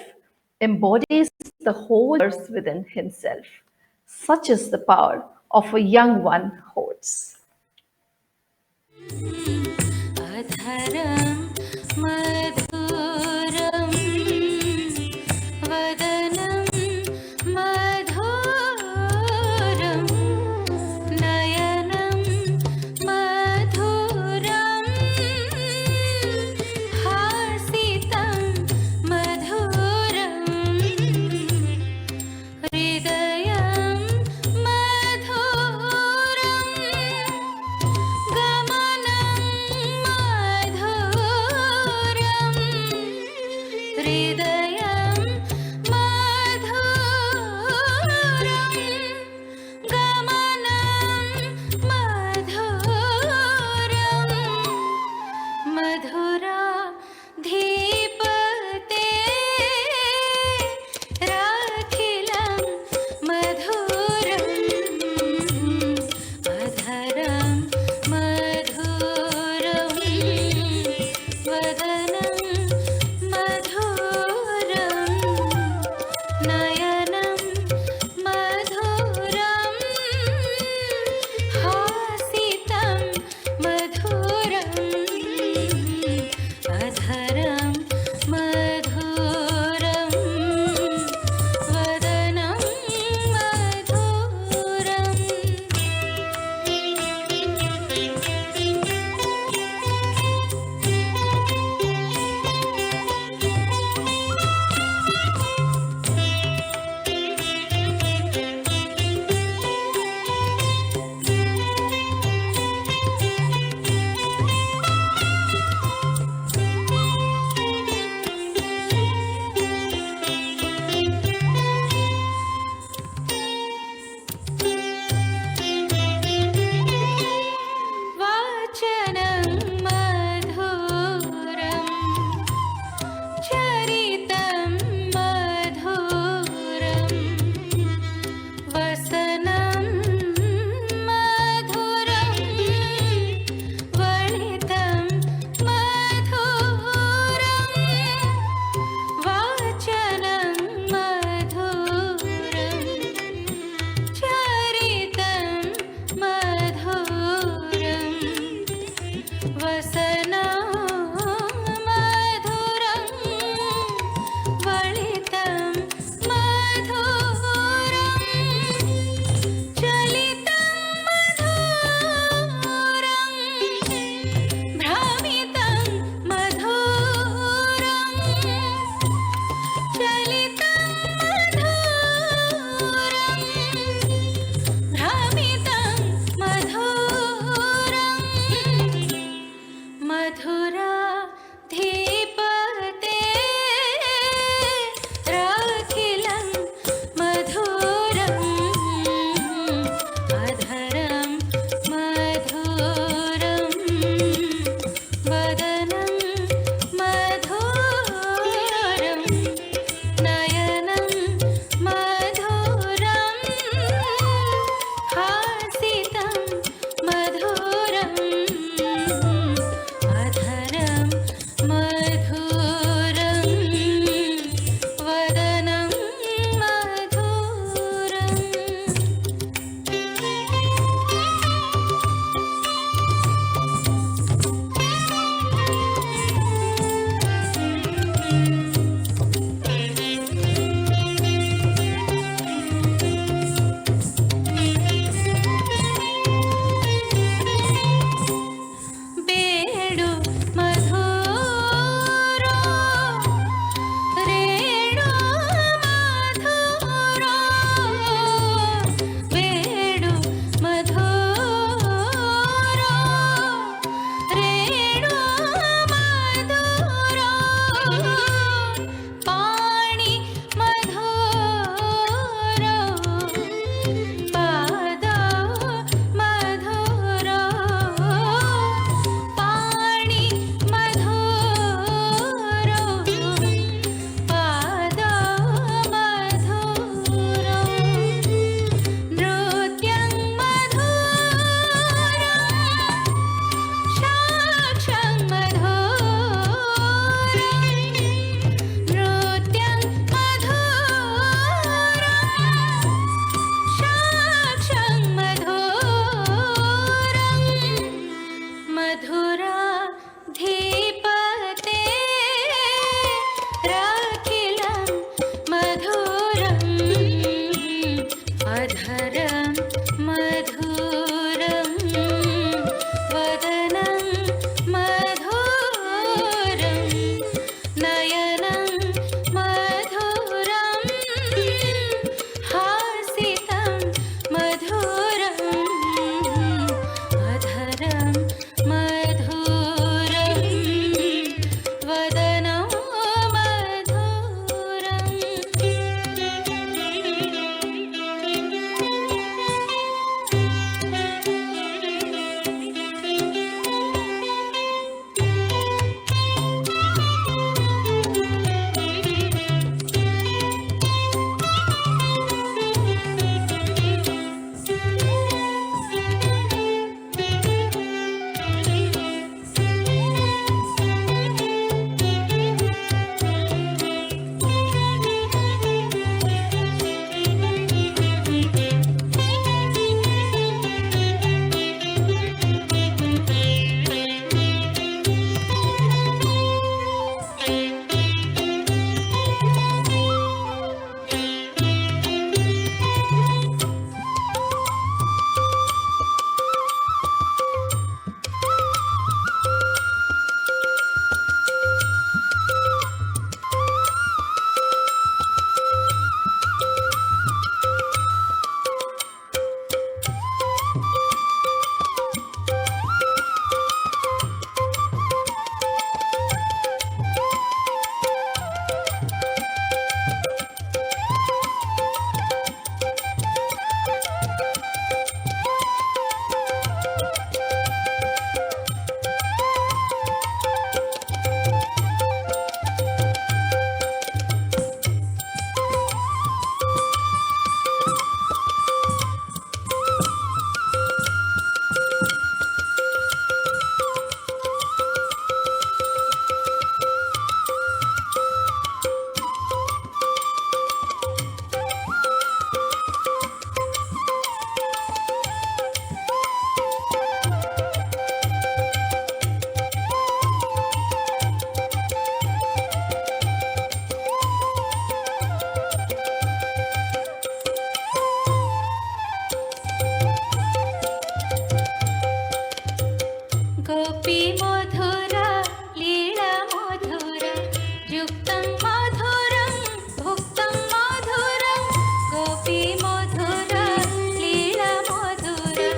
embodies the whole earth within himself. Such is the power of a young one holds. अधरं मधुरं वदनं मधुरं नयनं मधुरं हासितं मधुरं हृदयं मधुरं गमनं मधुरं अधरं मधुरं वदनं मधुरं नयनं मधुरं हासितं मधुरं अधरं मधुरं वदनं गोपी मधुरा लीला मधुरा युक्तं मधुरं भुक्तं मधुरं गोपी मधुरा लीला मधुरा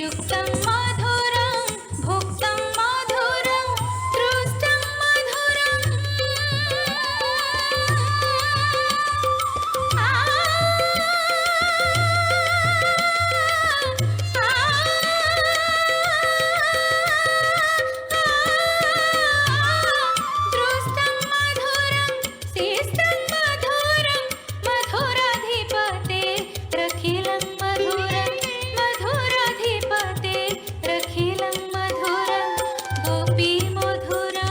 युक्तं मधुरं भुक्तं मधुरं दृष्टं मधुरं दृष्टं मधुरं शिष्टं मधुरं मधुराधिपते रखिलं मधुरं मधुराधिपते रखिलं मधुरं गोपी मधुरा.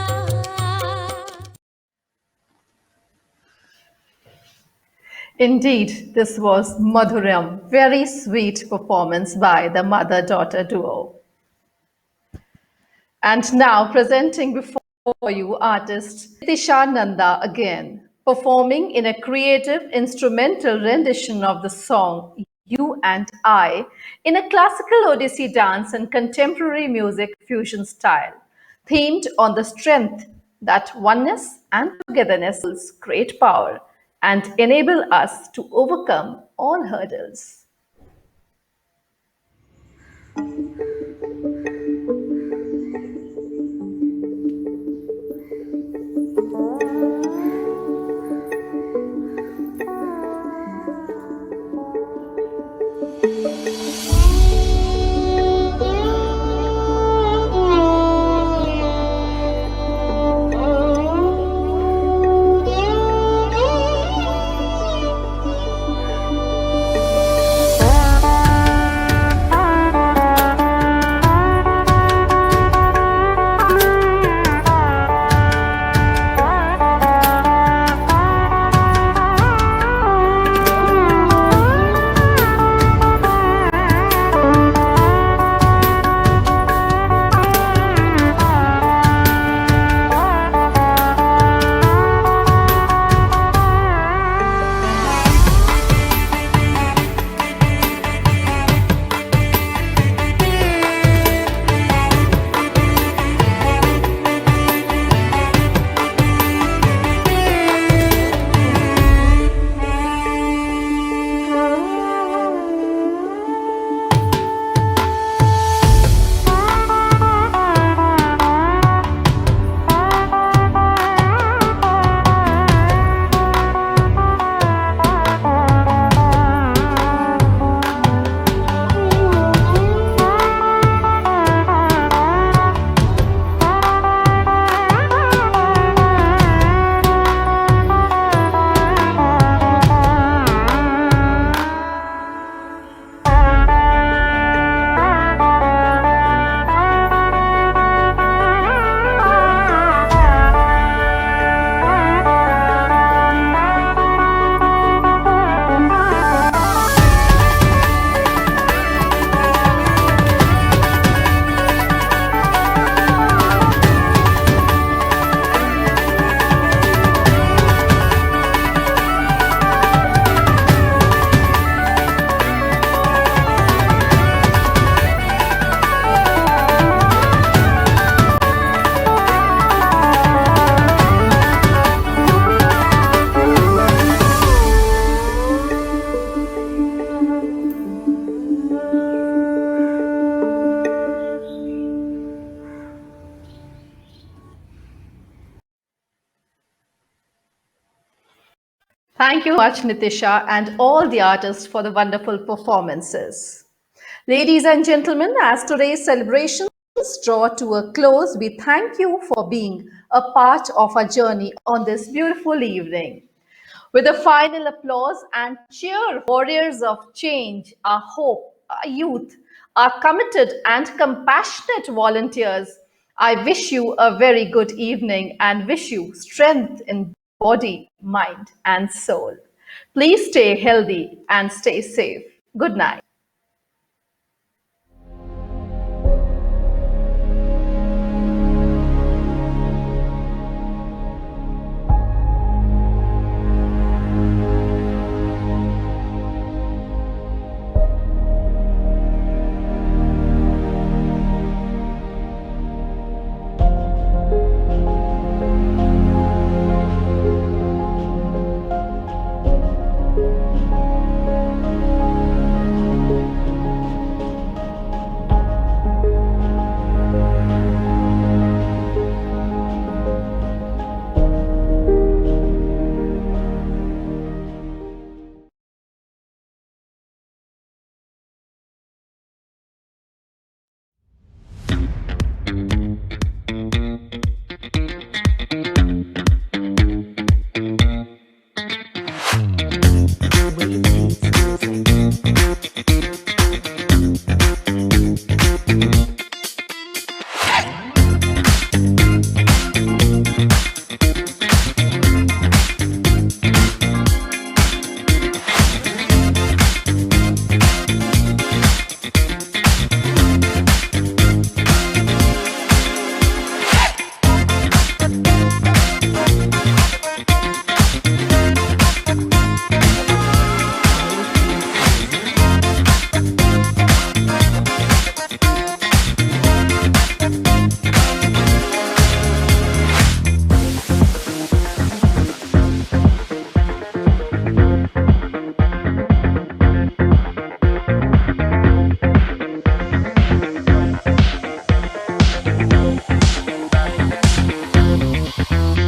Indeed, this was Madhuram, very sweet performance by the mother-daughter duo. And now presenting before you artist Tisha Nanda again, performing in a creative instrumental rendition of the song You and I in a classical Odissi dance and contemporary music fusion style, themed on the strength that oneness and togetherness holds great power and enable us to overcome all hurdles. Thank you much, Nitisha, and all the artists for the wonderful performances. Ladies and gentlemen, as today's celebrations draw to a close, we thank you for being a part of our journey on this beautiful evening. With a final applause and cheer, warriors of change, our hope, our youth, our committed and compassionate volunteers, I wish you a very good evening and wish you strength in body, mind, and soul. Please stay healthy and stay safe. Good night.